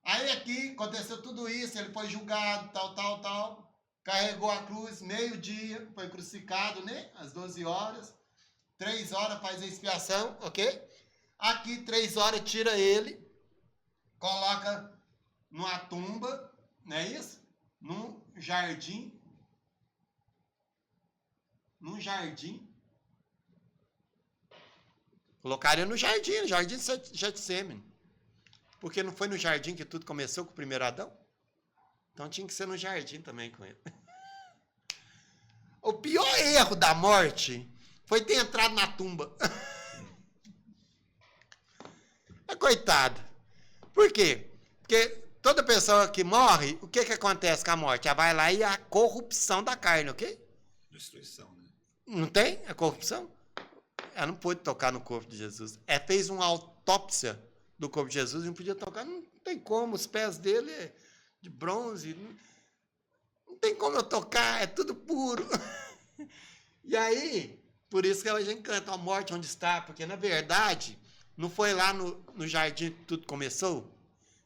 Aí aqui aconteceu tudo isso, ele foi julgado, tal. Carregou a cruz, meio-dia, foi crucificado, né? Às 12 horas. 3 horas faz a expiação, ok? Aqui, 3 horas, tira ele, coloca numa tumba, não é isso? Num jardim. Colocaria no jardim de Getsêmani. Porque não foi no jardim que tudo começou com o primeiro Adão? Então tinha que ser no jardim também com ele. O pior erro da morte foi ter entrado na tumba. Coitado. Por quê? Porque toda pessoa que morre, o que acontece com a morte? Ela vai lá e a corrupção da carne, ok? Destruição, né? Não tem a corrupção? Ela não pôde tocar no corpo de Jesus. Ela fez uma autópsia do corpo de Jesus e não podia tocar. Não tem como, os pés dele é de bronze. Não tem como eu tocar, é tudo puro. E aí, por isso que a gente canta a morte onde está, porque na verdade, não foi lá no jardim que tudo começou?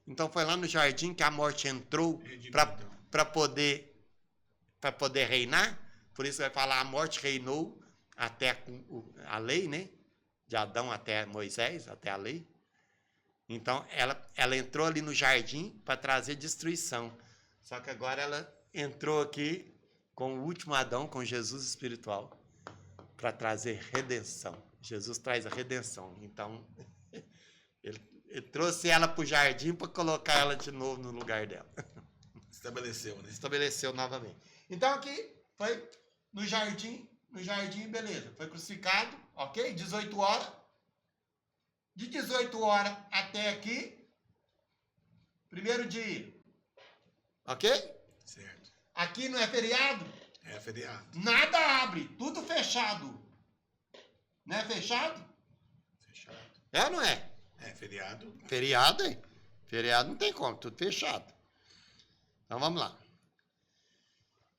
Então foi lá no jardim que a morte entrou para poder reinar. Por isso vai falar, a morte reinou até a lei, né? De Adão até Moisés, até a lei. Então, ela entrou ali no jardim para trazer destruição. Só que agora ela entrou aqui com o último Adão, com Jesus espiritual, para trazer redenção. Jesus traz a redenção. Então, ele trouxe ela para o jardim para colocar ela de novo no lugar dela. Estabeleceu, né? Estabeleceu novamente. Então, aqui foi no jardim, beleza. Foi crucificado, ok? 18 horas. De 18 horas até aqui, primeiro dia. Ok? Certo. Aqui não é feriado? É feriado. Nada abre, tudo fechado. Não é fechado? Fechado. É ou não é? É feriado. Feriado, hein? Feriado não tem como, tudo fechado. Então vamos lá.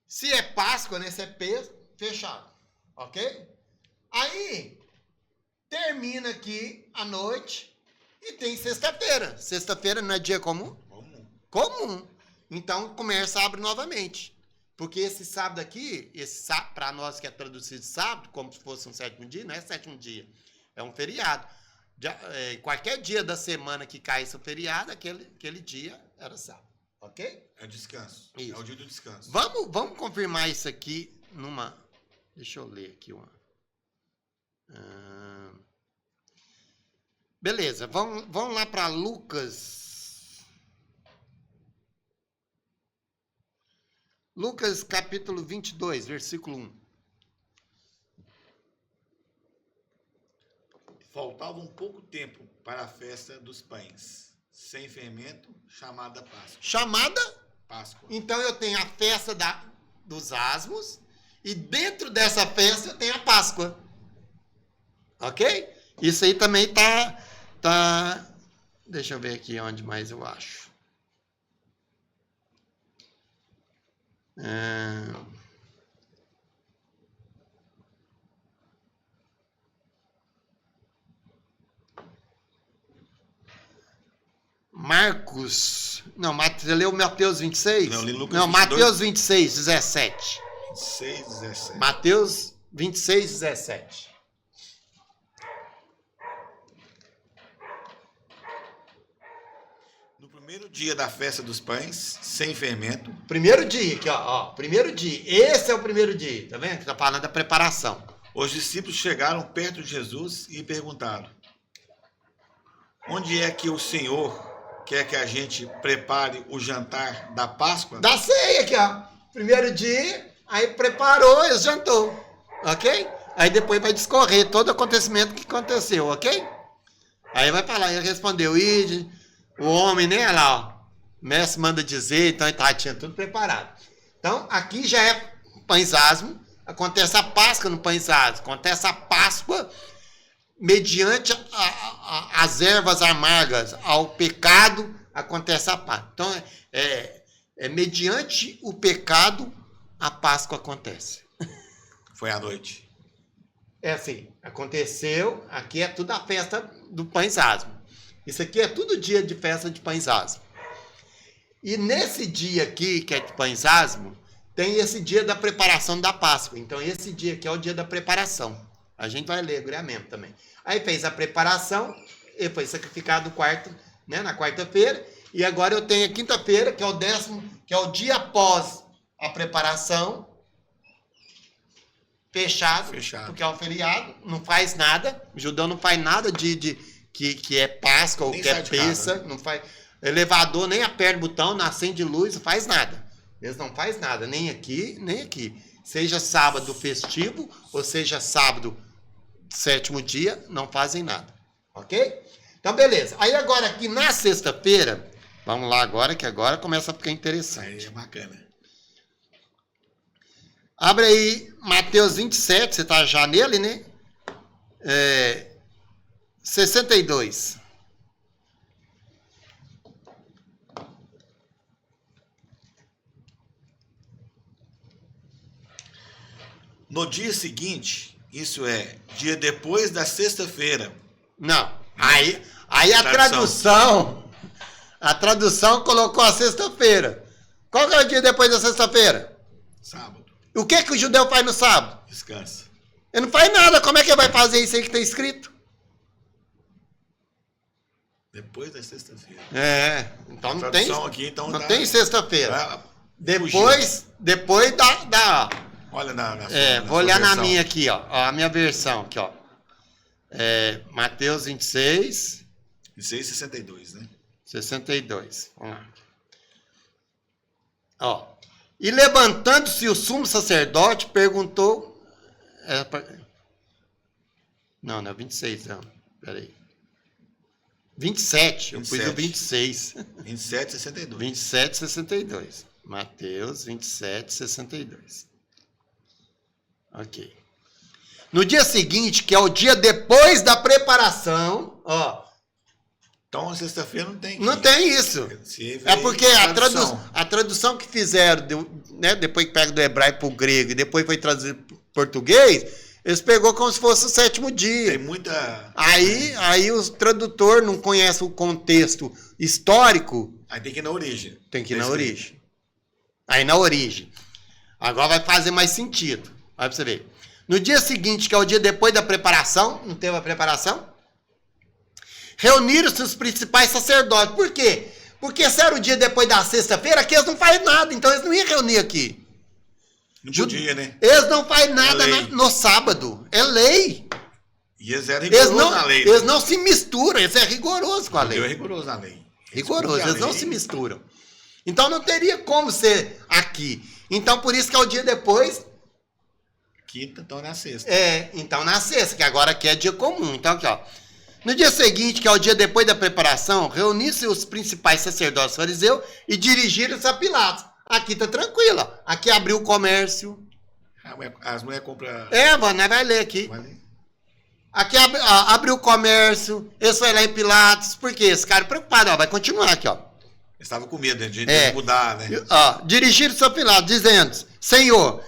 Se é Páscoa, né? Se é peso, fechado. Ok? Aí, termina aqui a noite e tem sexta-feira. Sexta-feira não é dia comum? Comum. Então o comércio abre novamente. Porque esse sábado aqui, para nós que é traduzido sábado, como se fosse um 7º dia, não é 7º dia. É um feriado. Qualquer dia da semana que caísse o feriado, aquele dia era sábado. Ok? É descanso. Isso. É o dia do descanso. Vamos confirmar isso aqui numa... Deixa eu ler aqui uma... Beleza, vamos lá para Lucas. Lucas capítulo 22, versículo 1. Faltava um pouco tempo para a festa dos pães, sem fermento, chamada Páscoa. Chamada? Páscoa. Então eu tenho a festa dos asmos e dentro dessa festa eu tenho a Páscoa. Ok? Isso aí também tá... Deixa eu ver aqui onde mais eu acho. Marcos. Não, você leu Mateus 26? Não, li Lucas não 22. Mateus 26, 17. 26, 17. Mateus 26, 17. No primeiro dia da festa dos pães, sem fermento. Primeiro dia, aqui, ó. Primeiro dia. Esse é o primeiro dia, tá vendo? Que tá falando da preparação. Os discípulos chegaram perto de Jesus e perguntaram: onde é que o Senhor quer que a gente prepare o jantar da Páscoa? Da ceia aqui, ó. Primeiro dia, aí preparou e jantou. Ok? Aí depois vai discorrer todo o acontecimento que aconteceu, ok? Aí vai falar, ele respondeu, ide, o homem, né? Olha lá, ó. O mestre manda dizer, então ele tinha tudo preparado. Então, aqui já é pães asmo, acontece a Páscoa no pães asmo, acontece a Páscoa mediante as ervas amargas, ao pecado, acontece a Páscoa. Então, mediante o pecado, a Páscoa acontece. Foi à noite. É assim, aconteceu, aqui é tudo a festa do pães asmo. Isso aqui é tudo dia de festa de pães asmo. E nesse dia aqui, que é de pães asmo, tem esse dia da preparação da Páscoa. Então, esse dia aqui é o dia da preparação. A gente vai ler agregamente também. Aí fez a preparação, e foi sacrificado na quarta-feira, e agora eu tenho a quinta-feira, que é o 10º, que é o dia após a preparação, fechado, porque é um feriado, não faz nada, o judeu não faz nada que é Páscoa ou Nem que é Pêssega, não faz elevador, nem aperta o botão, não acende luz, não faz nada. Eles não fazem nada, nem aqui, nem aqui. Seja sábado festivo, ou seja sábado sétimo dia, não fazem nada. Ok? Então, beleza. Aí agora aqui na sexta-feira, vamos lá agora, que agora começa a ficar interessante. Aí é bacana. Abre aí Mateus 27, você está já nele, né? 62. No dia seguinte, isso é, dia depois da sexta-feira. Não, aí a tradução colocou a sexta-feira. Qual que é o dia depois da sexta-feira? Sábado. O que o judeu faz no sábado? Descansa. Ele não faz nada, como é que ele vai fazer isso aí que está escrito? Depois da sexta-feira. Então não tem, aqui, então não tem sexta-feira. Depois da... Olha na vou olhar na versão. minha aqui, ó. A minha versão aqui, ó. Mateus 26. 26, 62, né? 62. Vamos lá. Ó. E levantando-se o sumo sacerdote, perguntou... Não é 26, não. Peraí. 27. Eu pus o 26. 27, 62. 27, 62. Mateus 27, 62. Ok. No dia seguinte, que é o dia depois da preparação, ó. Então, sexta-feira não tem. Não tem isso. É porque a tradução que fizeram, depois que pega do hebraico para o grego e depois foi traduzido para o português, eles pegou como se fosse o sétimo dia. Tem muita... Aí o tradutor não conhece o contexto histórico. Aí tem que ir na origem. Tem que ir na origem. Aí na origem. Agora vai fazer mais sentido. Vai pra você ver. No dia seguinte, que é o dia depois da preparação, não teve a preparação? Reuniram-se os principais sacerdotes. Por quê? Porque se era o dia depois da sexta-feira, aqui eles não fazem nada, então eles não iam reunir aqui. Não podia, né? Eles não fazem nada no sábado. É lei. E eles eram rigorosos na lei. Eles não se misturam, eles é rigoroso com a lei. Judeu é rigoroso na lei. Rigoroso, eles não se misturam. Então não teria como ser aqui. Então por isso que é o dia depois. Quinta, então na sexta. Então na sexta, que agora aqui é dia comum. Então aqui, ó. No dia seguinte, que é o dia depois da preparação, reuniram-se os principais sacerdotes fariseus e dirigiram-se a Pilatos. Aqui tá tranquilo, ó. Aqui abriu o comércio. As mulheres compram. Mano, nós vai ler aqui. Vai ler. Aqui abriu o comércio, eles foram lá em Pilatos. Por quê? Esse cara preocupado, ó. Vai continuar aqui, ó. Eles estavam com medo de mudar, né? Dirigiram-se a Pilatos, dizendo: Senhor,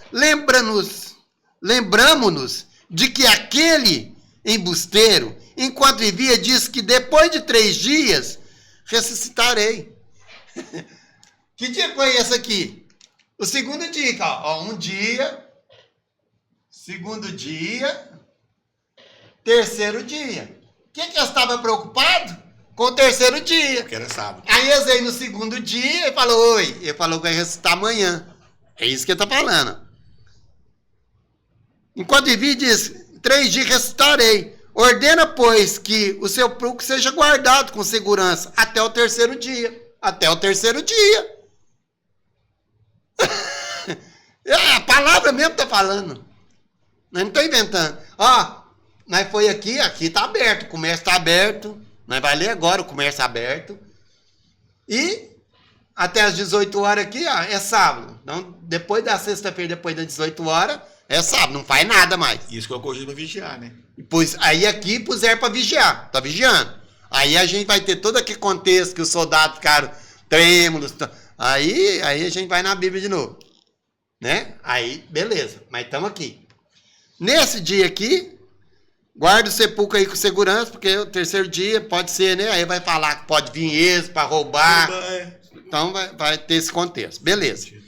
lembramo-nos de que aquele embusteiro, enquanto vivia, disse que depois de 3 dias ressuscitarei. Que dia foi esse aqui? O segundo dia, ó. Um dia, segundo dia, terceiro dia. O que eu estava preocupado? Com o terceiro dia. Porque era sábado. Aí eu veio no segundo dia e falou: oi. Ele falou que vai ressuscitar amanhã. É isso que ele está falando. Enquanto vivi, diz: 3 dias ressuscitarei. Ordena, pois, que o seu pruco seja guardado com segurança até o terceiro dia. Até o terceiro dia. A palavra mesmo está falando. Nós não estamos inventando. Nós foi aqui está aberto. O comércio está aberto. Nós vai ler agora o comércio aberto. E até as 18 horas aqui, é sábado. Então, depois da sexta-feira, depois das 18 horas, é sábado. Não faz nada mais. Isso colocou a gente para vigiar, né? Aí aqui puseram para vigiar. Tá vigiando. Aí a gente vai ter todo aquele contexto que os soldados ficaram trêmulos. Aí a gente vai na Bíblia de novo. Né? Aí, beleza. Mas estamos aqui. Nesse dia aqui, guarda o sepulcro aí com segurança, porque o terceiro dia pode ser, né? Aí vai falar que pode vir esse para roubar. Então vai ter esse contexto. Beleza. Em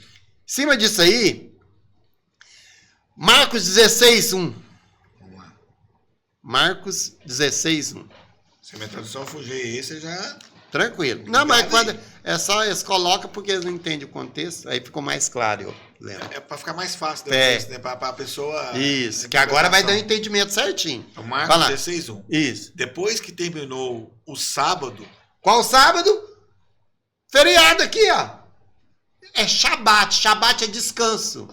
cima disso aí, Marcos 16:1. Vamos lá. Marcos 16:1. Se a minha tradução fugir esse, já... Tranquilo. Não, mas quando é só eles colocam porque eles não entendem o contexto, aí ficou mais claro, eu lembro. É para ficar mais fácil depois, né? Para a pessoa... Isso, que agora vai dar o entendimento certinho. Então, Marcos 16:1. Isso. Depois que terminou o sábado... Qual sábado? Feriado aqui, ó. É Shabat. Shabat é descanso.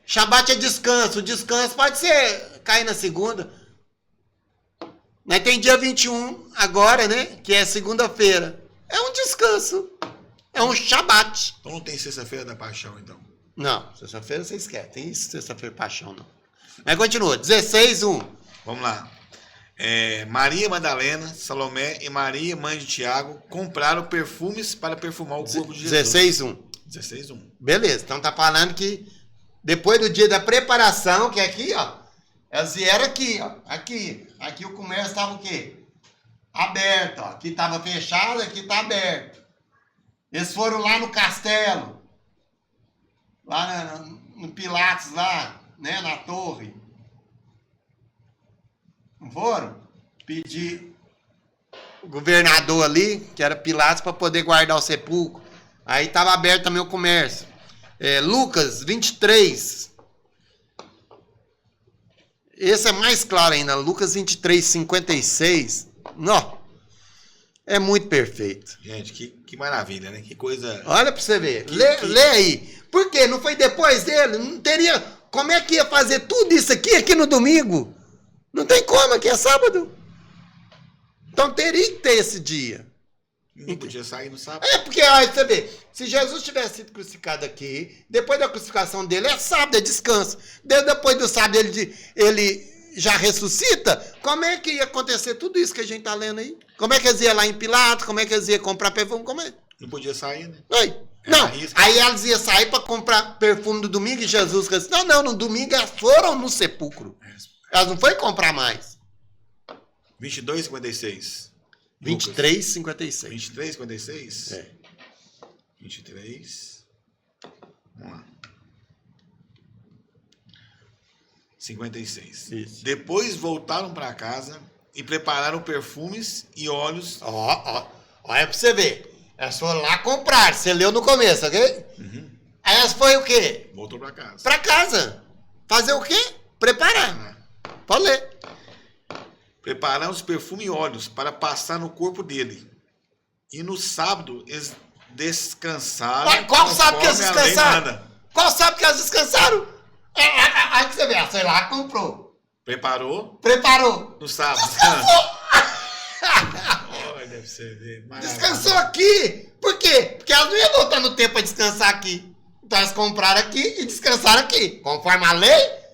Shabat é descanso. O descanso pode ser cair na segunda. Nós tem dia 21 agora, né? Que é segunda-feira. É um descanso. É um Shabat. Então não tem sexta-feira da paixão, então? Não, sexta-feira você esquece. Tem isso, sexta-feira paixão, não. Mas continua. 16:1. Vamos lá. Maria Madalena, Salomé e Maria, mãe de Tiago, compraram perfumes para perfumar o corpo de Jesus. 16:1. 16:1. Beleza. Então tá falando que depois do dia da preparação, que é aqui, ó. Elas vieram aqui, ó. Aqui o comércio estava o quê? Aberto, ó. Aqui estava fechado, aqui está aberto. Eles foram lá no castelo. Lá no Pilatos, lá, né? Na torre. Não foram? Pedir o governador ali, que era Pilatos, para poder guardar o sepulcro. Aí estava aberto também o comércio. Lucas 23. Esse é mais claro ainda. Lucas 23, 56. Não. É muito perfeito. Gente, que maravilha, né? Que coisa... Olha pra você ver. Lê aí. Por quê? Não foi depois dele? Não teria... Como é que ia fazer tudo isso aqui no domingo? Não tem como, aqui é sábado. Então teria que ter esse dia. Não podia sair no sábado. Porque, olha, você vê, se Jesus tivesse sido crucificado aqui, depois da crucificação dele, é sábado, é descanso. Depois do sábado ele já ressuscita, como é que ia acontecer tudo isso que a gente está lendo aí? Como é que eles iam lá em Pilatos? Como é que eles iam comprar perfume? Como é? Não podia sair, né? Não, aí elas iam sair para comprar perfume do domingo e Jesus ressuscitou. Não, no domingo elas foram no sepulcro. Elas não foram comprar mais. 22:56. 23:56. 23:56? 23. Vamos lá. 56. Isso. Depois voltaram para casa e prepararam perfumes e óleos. Olha pra você ver. Elas foram lá comprar. Você leu no começo, ok? Uhum. Aí elas foram o quê? Voltou para casa. Pra casa. Fazer o quê? Preparar. Pode ler. preparamos perfume e óleos para passar no corpo dele. E no sábado eles descansaram. Mas qual sábado que eles conforme a lei descansaram? manda. Qual sábado que eles descansaram? Aí que você vê, sei lá, comprou. Preparou. No sábado. Descansou. Olha pra você ver. Descansou aqui. Por quê? Porque elas não iam voltar no tempo para descansar aqui. Então elas compraram aqui e descansaram aqui. Conforme a lei.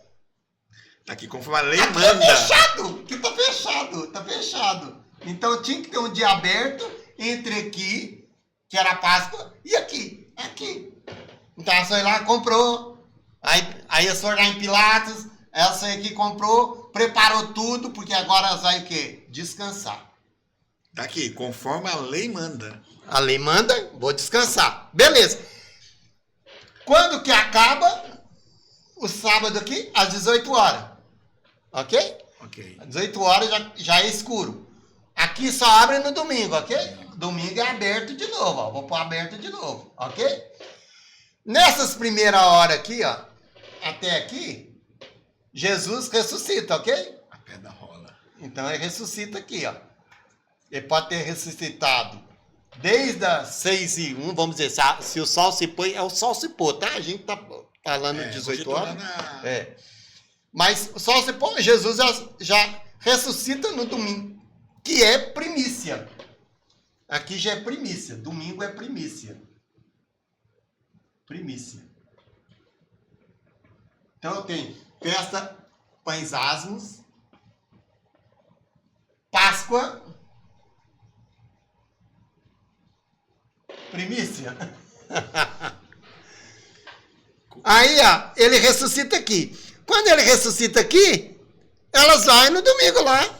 Aqui conforme a lei Aqui manda. é fechado. Aqui tá fechado. Então tinha que ter um dia aberto entre aqui, que era a Páscoa, e aqui. Então ela foi lá, comprou. Aí elas foram lá em Pilatos, ela foi aqui, comprou, preparou tudo, porque agora elas vão o quê? Descansar. Daqui, conforme a lei manda. A lei manda, vou descansar. Beleza. Quando que acaba o sábado aqui? Às 18 horas. Ok? Ok. Às 18 horas já é escuro. Aqui só abre no domingo, ok? Domingo é aberto de novo, ó. Vou pôr aberto de novo, ok? Nessas primeiras horas aqui, ó, até aqui, Jesus ressuscita, ok? A pedra rola. Então ele ressuscita aqui, ó. Ele pode ter ressuscitado desde as 6h01, vamos dizer, se o sol se põe, o sol se pôr, tá? A gente tá falando 18 horas. Mas o sol se põe, Jesus já ressuscita no domingo, que é primícia. Aqui já é primícia, domingo é primícia. Então eu tenho festa, pães asmos, Páscoa, primícia. Aí, ó, ele ressuscita aqui. Quando ele ressuscita aqui, elas vão no domingo lá.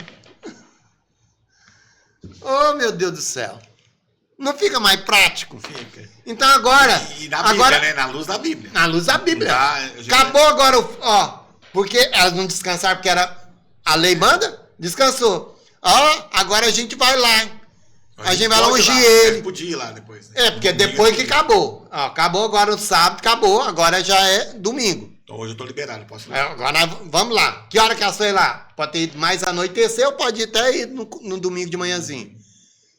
Oh, meu Deus do céu. Não fica mais prático? Fica. Então agora... E na Bíblia, né? Na luz da Bíblia. Na luz da Bíblia. Gente... Acabou agora, ó. Porque elas não descansaram porque a lei manda? Descansou. Ó, agora a gente vai lá. A gente vai lá ungir ele. Podia ir lá depois. Né? É, porque depois que acabou. Ó, acabou agora o sábado, acabou. Agora já é domingo. Então hoje eu tô liberado, posso ir lá. Agora vamos lá. Que hora que ela foi lá? Pode ter ido mais anoitecer ou pode até ir no domingo de manhãzinho.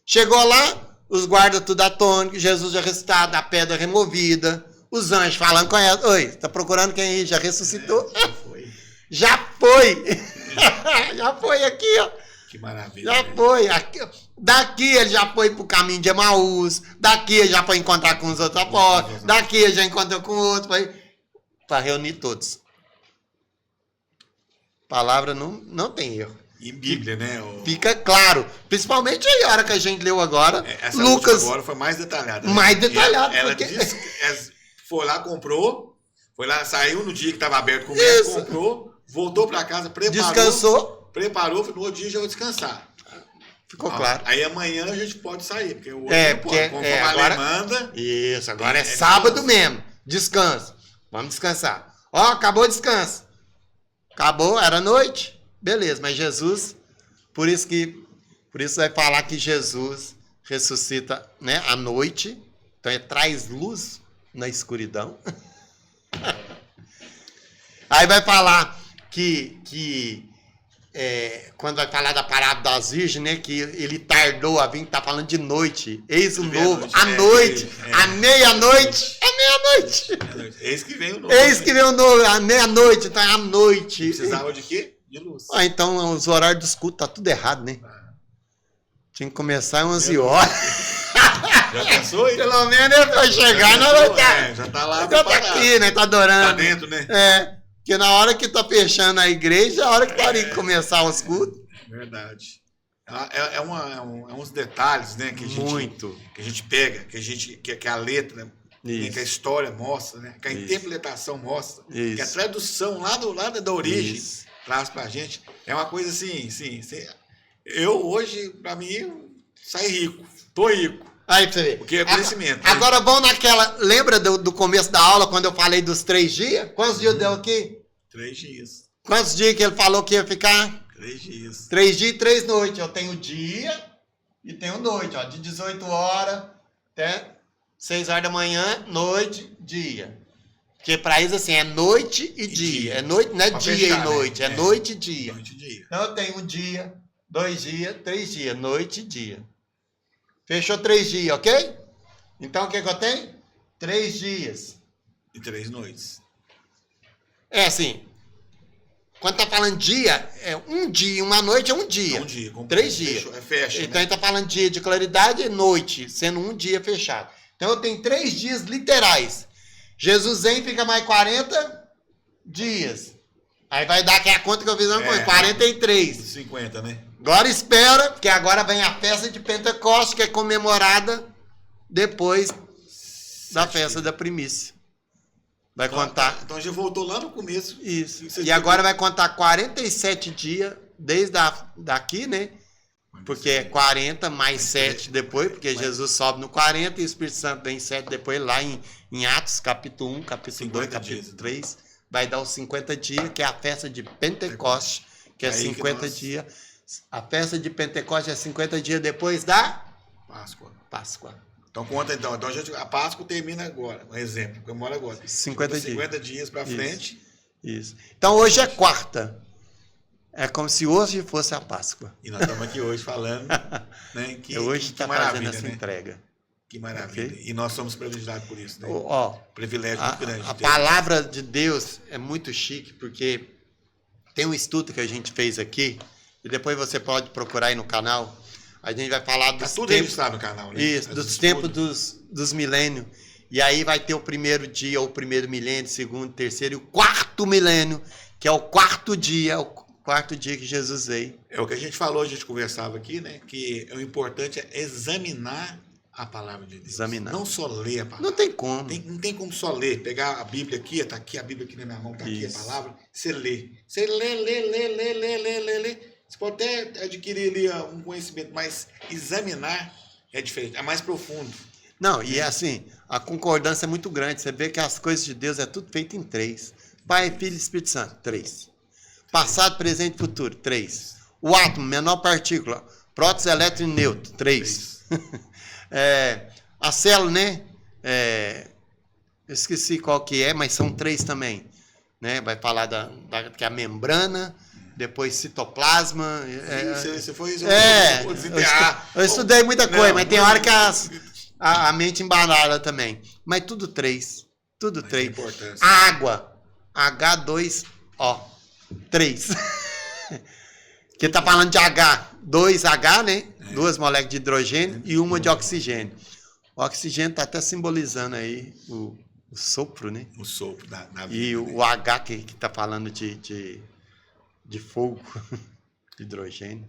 Chegou lá, os guardas tudo atônicos, Jesus já ressuscitado, a pedra removida, os anjos falando com ela. Oi, tá procurando quem aí? Já ressuscitou? Já foi. Já foi. Já foi aqui, ó. Que maravilha. Já foi. Aqui, daqui ele já foi pro caminho de Emaús, daqui ele já foi encontrar com os outros apóstolos, daqui ele já encontrou com outros, para reunir todos. Palavra não tem erro. E Bíblia, né? Fica claro. Principalmente aí, a hora que a gente leu agora. Essa Lucas agora foi mais detalhada. Né? Mais detalhada. Ela porque... disse, foi lá, comprou, foi lá, saiu no dia que estava aberto com o médico, comprou, voltou para casa, preparou. Descansou. Preparou, no outro dia já vou descansar. Ficou claro. Aí amanhã a gente pode sair, porque o outro não pode. Conforme a lei manda. Isso, agora é sábado mesmo. Descanso. Vamos descansar. Ó, acabou o descanso. Acabou, era noite. Beleza, mas Jesus, por isso vai falar que Jesus ressuscita, né, à noite. Então ele traz luz na escuridão. Aí vai falar que quando vai falar da parábola das virgens, né, que ele tardou a vir, tá falando de noite. Eis o novo, à noite, à meia-noite, Eis que vem o novo. Eis que vem o novo, à meia-noite, então é à noite. Precisava de quê? De luz. Então os horários dos cultos tá tudo errado, né? Tinha que começar às 11 horas. Já pensou aí? Pelo menos ele vai chegar na hora. Já tá lá. Já tá aqui, né? Tá adorando. Tá dentro, né? Porque na hora que tá fechando a igreja, é a hora que tá ali começar os cultos. Verdade. É uns detalhes, né? Que a gente pega, que a letra, né, que a história mostra, né? Que a interpretação mostra. Que a tradução lá da origem traz pra gente. É uma coisa assim, eu hoje, pra mim, saí rico. Tô rico. Aí pra você ver. Porque é conhecimento. Agora vamos naquela. Lembra do começo da aula, quando eu falei dos 3 dias? Quantos dias deu aqui? 3 dias. Quantos dias que ele falou que ia ficar? 3 dias. 3 dias e 3 noites. Eu tenho dia e tenho noite, ó. De 18 horas até 6 horas da manhã, noite, dia. Porque pra eles, assim, é noite e dia. É noite, não é pra dia fechar, e noite, né? É noite e dia. Noite e dia. Então eu tenho um dia, 2 dias, 3 dias, noite e dia. Fechou 3 dias, ok? Então o que eu tenho? 3 dias. E 3 noites. É assim, quando tá falando dia, é um dia, uma noite é um dia. Um dia. 3 dias. Fecha, Então né? ele tá falando dia de claridade e noite, sendo um dia fechado. Então eu tenho 3 dias literais. Jesus vem e fica mais 40 dias. Aí vai dar aquela conta que eu fiz uma coisa, 43. 50, né? Agora espera, porque agora vem a festa de Pentecostes, que é comemorada depois da festa da primícia. Vai contar. Então já voltou lá no começo. Isso. E agora vai contar 47 dias, desde daqui, né? Porque é 40 mais 7 depois, porque Jesus sobe no 40 e o Espírito Santo vem 7 depois, lá em Atos, capítulo 1, capítulo 2, capítulo 3. Vai dar os 50 dias, que é a festa de Pentecostes, que é 50 dias. A festa de Pentecostes é 50 dias depois da Páscoa. Então conta então. Então a Páscoa termina agora. Um exemplo, comemora agora. 50 dias para frente. Isso. Então hoje é quarta. É como se hoje fosse a Páscoa. E nós estamos aqui hoje falando, né? Hoje está fazendo essa entrega. Que maravilha. Okay? E nós somos privilegiados por isso, né? Privilégio muito grande. A palavra de Deus é muito chique, porque tem um estudo que a gente fez aqui, e depois você pode procurar aí no canal. A gente vai falar dos tudo tempos... registrado no canal, né? Isso, dos tempos dos milênios. E aí vai ter o primeiro dia, o primeiro milênio, o segundo, o terceiro e o quarto milênio, que é o quarto dia que Jesus veio. É o que a gente falou, a gente conversava aqui, né? Que o importante é examinar a palavra de Deus. Examinar. Não só ler a palavra. Não tem como. Não tem como só ler. Pegar a Bíblia aqui, está aqui a Bíblia aqui na minha mão, está aqui a palavra. Você lê. Você lê. Você pode até adquirir ali um conhecimento, mas examinar é diferente, é mais profundo. Não, e assim, a concordância é muito grande. Você vê que as coisas de Deus é tudo feito em 3. Pai, Filho e Espírito Santo, 3. Passado, presente e futuro, 3. O átomo, menor partícula, prótons, elétron e nêutron, 3. A célula, né? Eu esqueci qual que é, mas são 3 também. Né? Vai falar que é a membrana, depois citoplasma. Você foi isso? Eu estudei muita coisa, mas tem hora que a mente embaralha também. Mas tudo 3. Tudo 3. A água, H2O, 3. Que tá falando de H2H, né? 2 moléculas de hidrogênio e uma de oxigênio. O oxigênio está até simbolizando aí o sopro, né? O sopro da vida. E o H que está falando de fogo, de hidrogênio.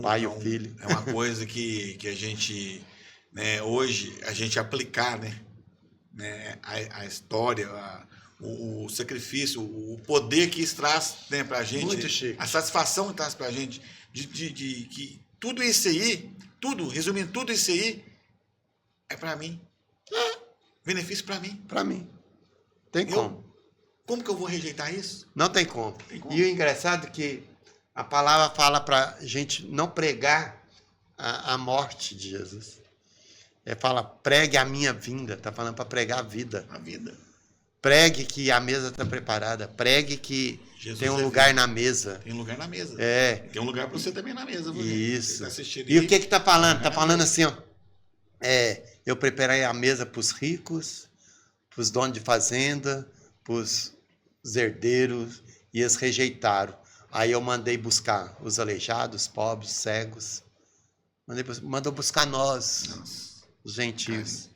Pai e o filho. É uma coisa que a gente, né, hoje, a gente aplicar, né, a história, o sacrifício, o poder que isso traz, né, para a gente. Muito chique. A satisfação que traz para a gente de que tudo isso aí, resumindo, tudo isso aí é para mim. Benefício para mim. Para mim. Tem como. Como que eu vou rejeitar isso? Não tem como. E o engraçado é que a palavra fala para a gente não pregar a morte de Jesus. Fala, pregue a minha vinda. Está falando para pregar a vida. A vida. Pregue que a mesa está preparada. Pregue que Jesus tem um lugar na mesa. Tem um lugar na mesa. Tem um lugar para você também na mesa. Isso. E o que está falando? Está falando assim, ó. Eu preparei a mesa para os ricos, para os donos de fazenda, para os herdeiros, e eles rejeitaram. Aí eu mandei buscar os aleijados, pobres, cegos. Mandou buscar nós, os gentios.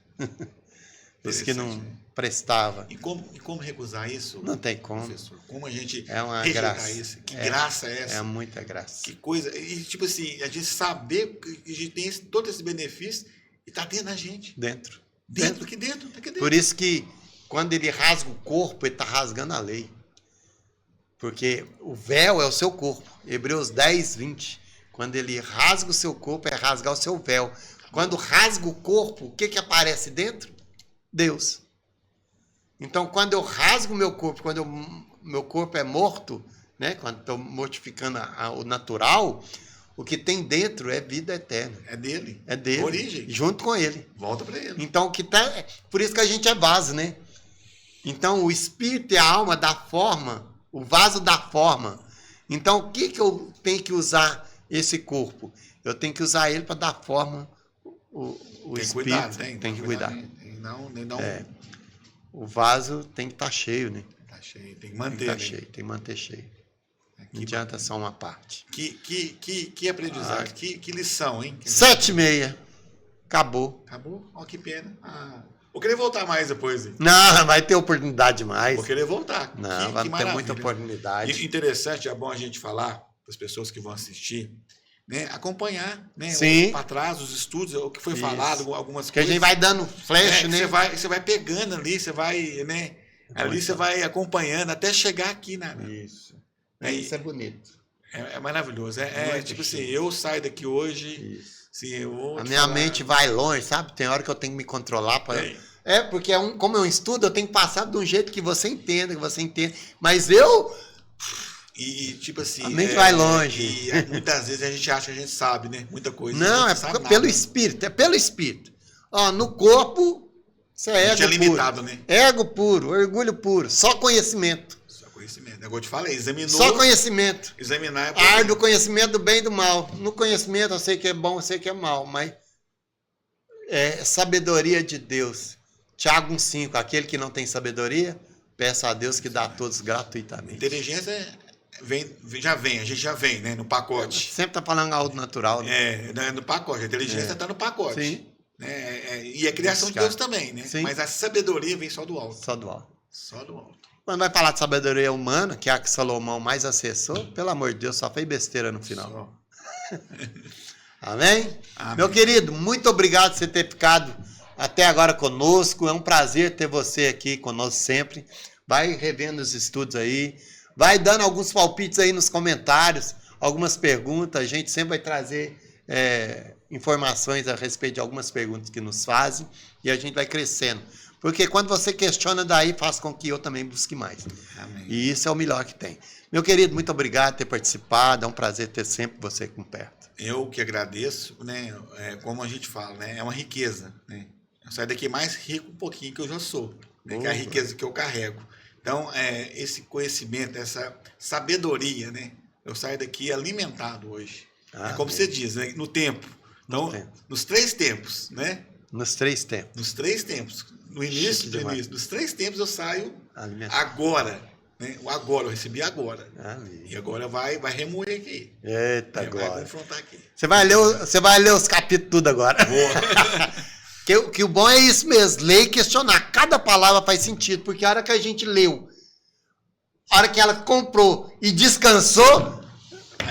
Os que não prestavam. E como recusar isso? Não tem como. Professor? Como a gente uma rejeitar graça. Isso? Que graça é essa? É muita graça. Que coisa. E tipo assim, a gente saber que a gente tem todo esse benefício e está dentro da gente. Dentro. Aqui dentro. Por isso que quando ele rasga o corpo, ele está rasgando a lei. Porque o véu é o seu corpo. Hebreus 10, 20. Quando ele rasga o seu corpo, é rasgar o seu véu. Quando rasga o corpo, o que aparece dentro? Deus. Então, quando eu rasgo o meu corpo, quando meu corpo é morto, né? Quando estou mortificando o natural, o que tem dentro é vida eterna. É dele. É dele. Origem. Junto com ele. Volta para ele. Então, por isso que a gente é vaso, né? Então, o espírito e a alma dá forma, o vaso dá forma. Então, o que eu tenho que usar esse corpo, eu tenho que usar ele para dar forma o Tem que espírito. cuidar, Tem que cuidar. Não, O vaso tem que estar cheio, né? tá cheio, tem que Tem que manter, estar né? cheio, tem que manter cheio. Não Que adianta só uma parte. Que aprendizado, que lição, hein? 7h30. Acabou. Acabou? Ó, que pena. Vou querer voltar mais depois, hein? Não, vai ter oportunidade demais. Vou querer voltar. Não, vai ter muita oportunidade. E interessante, é bom a gente falar para as pessoas que vão assistir, né? Acompanhar, né? Sim. Para trás, os estudos, o que foi falado, algumas Que a coisas. gente vai dando flash, né? Você vai pegando ali, você vai, né? Ali você vai acompanhando até chegar aqui na. Isso. Isso é bonito. É maravilhoso. Tipo chique. assim, eu saio daqui hoje. Isso. Sim, eu vou A te minha falar. mente vai longe, sabe? Tem hora que eu tenho que me controlar. Porque como eu estudo, eu tenho que passar de um jeito que você entenda, Mas eu... E tipo assim... A mente vai longe. E muitas vezes a gente acha que a gente sabe, né? Muita coisa. Não, pelo espírito. É pelo espírito. Ó, no corpo, isso é ego é limitado, puro. né? Ego puro, orgulho puro. Só conhecimento. Só conhecimento. Eu te falei, examinou. Só conhecimento. Examinar é Ar do conhecimento do bem e do mal. No conhecimento eu sei que é bom, eu sei que é mal, mas é sabedoria de Deus. Tiago 1,5, aquele que não tem sabedoria, peça a Deus que dá a todos gratuitamente. Inteligência a gente já vem, né? No pacote. Sempre tá falando algo natural, né? No pacote. A inteligência está no pacote. Sim. E a criação de Deus também, né? Sim. Mas a sabedoria vem só do alto. Só do alto. Só do alto. Quando vai falar de sabedoria humana, que é a que Salomão mais acessou, pelo amor de Deus, só fez besteira no final. Só. Amém? Amém? Meu querido, muito obrigado por você ter ficado até agora conosco. É um prazer ter você aqui conosco sempre. Vai revendo os estudos aí. Vai dando alguns palpites aí nos comentários, algumas perguntas. A gente sempre vai trazer informações a respeito de algumas perguntas que nos fazem e a gente vai crescendo. Porque quando você questiona daí, faz com que eu também busque mais. Amém. E isso é o melhor que tem. Meu querido, muito obrigado por ter participado. É um prazer ter sempre você aqui perto. Eu que agradeço, né? Como a gente fala, né? É uma riqueza, né? Eu saio daqui mais rico um pouquinho que eu já sou, né? Que é a riqueza que eu carrego. Então, esse conhecimento, essa sabedoria, né? Eu saio daqui alimentado hoje. Como você diz, né? No tempo. Então, nos 3 tempos, né? Nos 3 tempos. Nos 3 tempos. No início, nos 3 tempos eu saio agora. Né? O agora, eu recebi agora. E agora vai remoer aqui. Eita, agora. Vai confrontar aqui. Você vai ler os capítulos tudo agora. Boa. que o bom é isso mesmo, ler e questionar. Cada palavra faz sentido, porque a hora que a gente leu, a hora que ela comprou e descansou,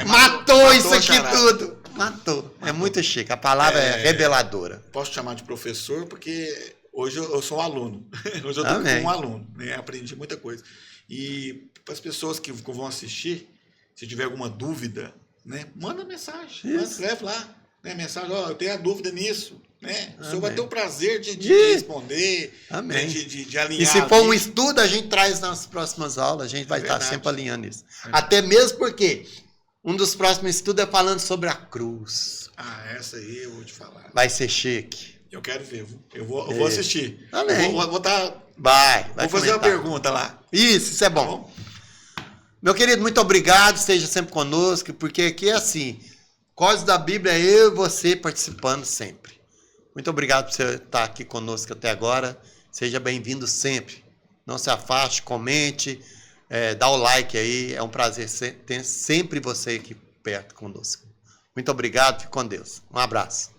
matou isso aqui tudo. Matou. É muito chique. A palavra é reveladora. Posso chamar de professor, porque hoje eu sou um aluno. Hoje eu estou como um aluno. Né? Aprendi muita coisa. E para as pessoas que vão assistir, se tiver alguma dúvida, né, manda mensagem. Escreve lá. Né, mensagem, eu tenho a dúvida nisso. Né? O senhor vai ter o prazer de responder, né, de alinhar. E se for um estudo, a gente traz nas próximas aulas. A gente vai estar sempre alinhando isso. Até mesmo porque um dos próximos estudos é falando sobre a cruz. Essa aí eu vou te falar. Vai ser chique. Eu quero ver. Eu vou assistir. Amém. Vou estar... Vai fazer uma pergunta lá. Isso é bom. Meu querido, muito obrigado. Esteja sempre conosco, porque aqui é assim. Código da Bíblia é eu e você participando sempre. Muito obrigado por você estar aqui conosco até agora. Seja bem-vindo sempre. Não se afaste, comente, dá o like aí. É um prazer ter sempre você aqui perto conosco. Muito obrigado. Fique com Deus. Um abraço.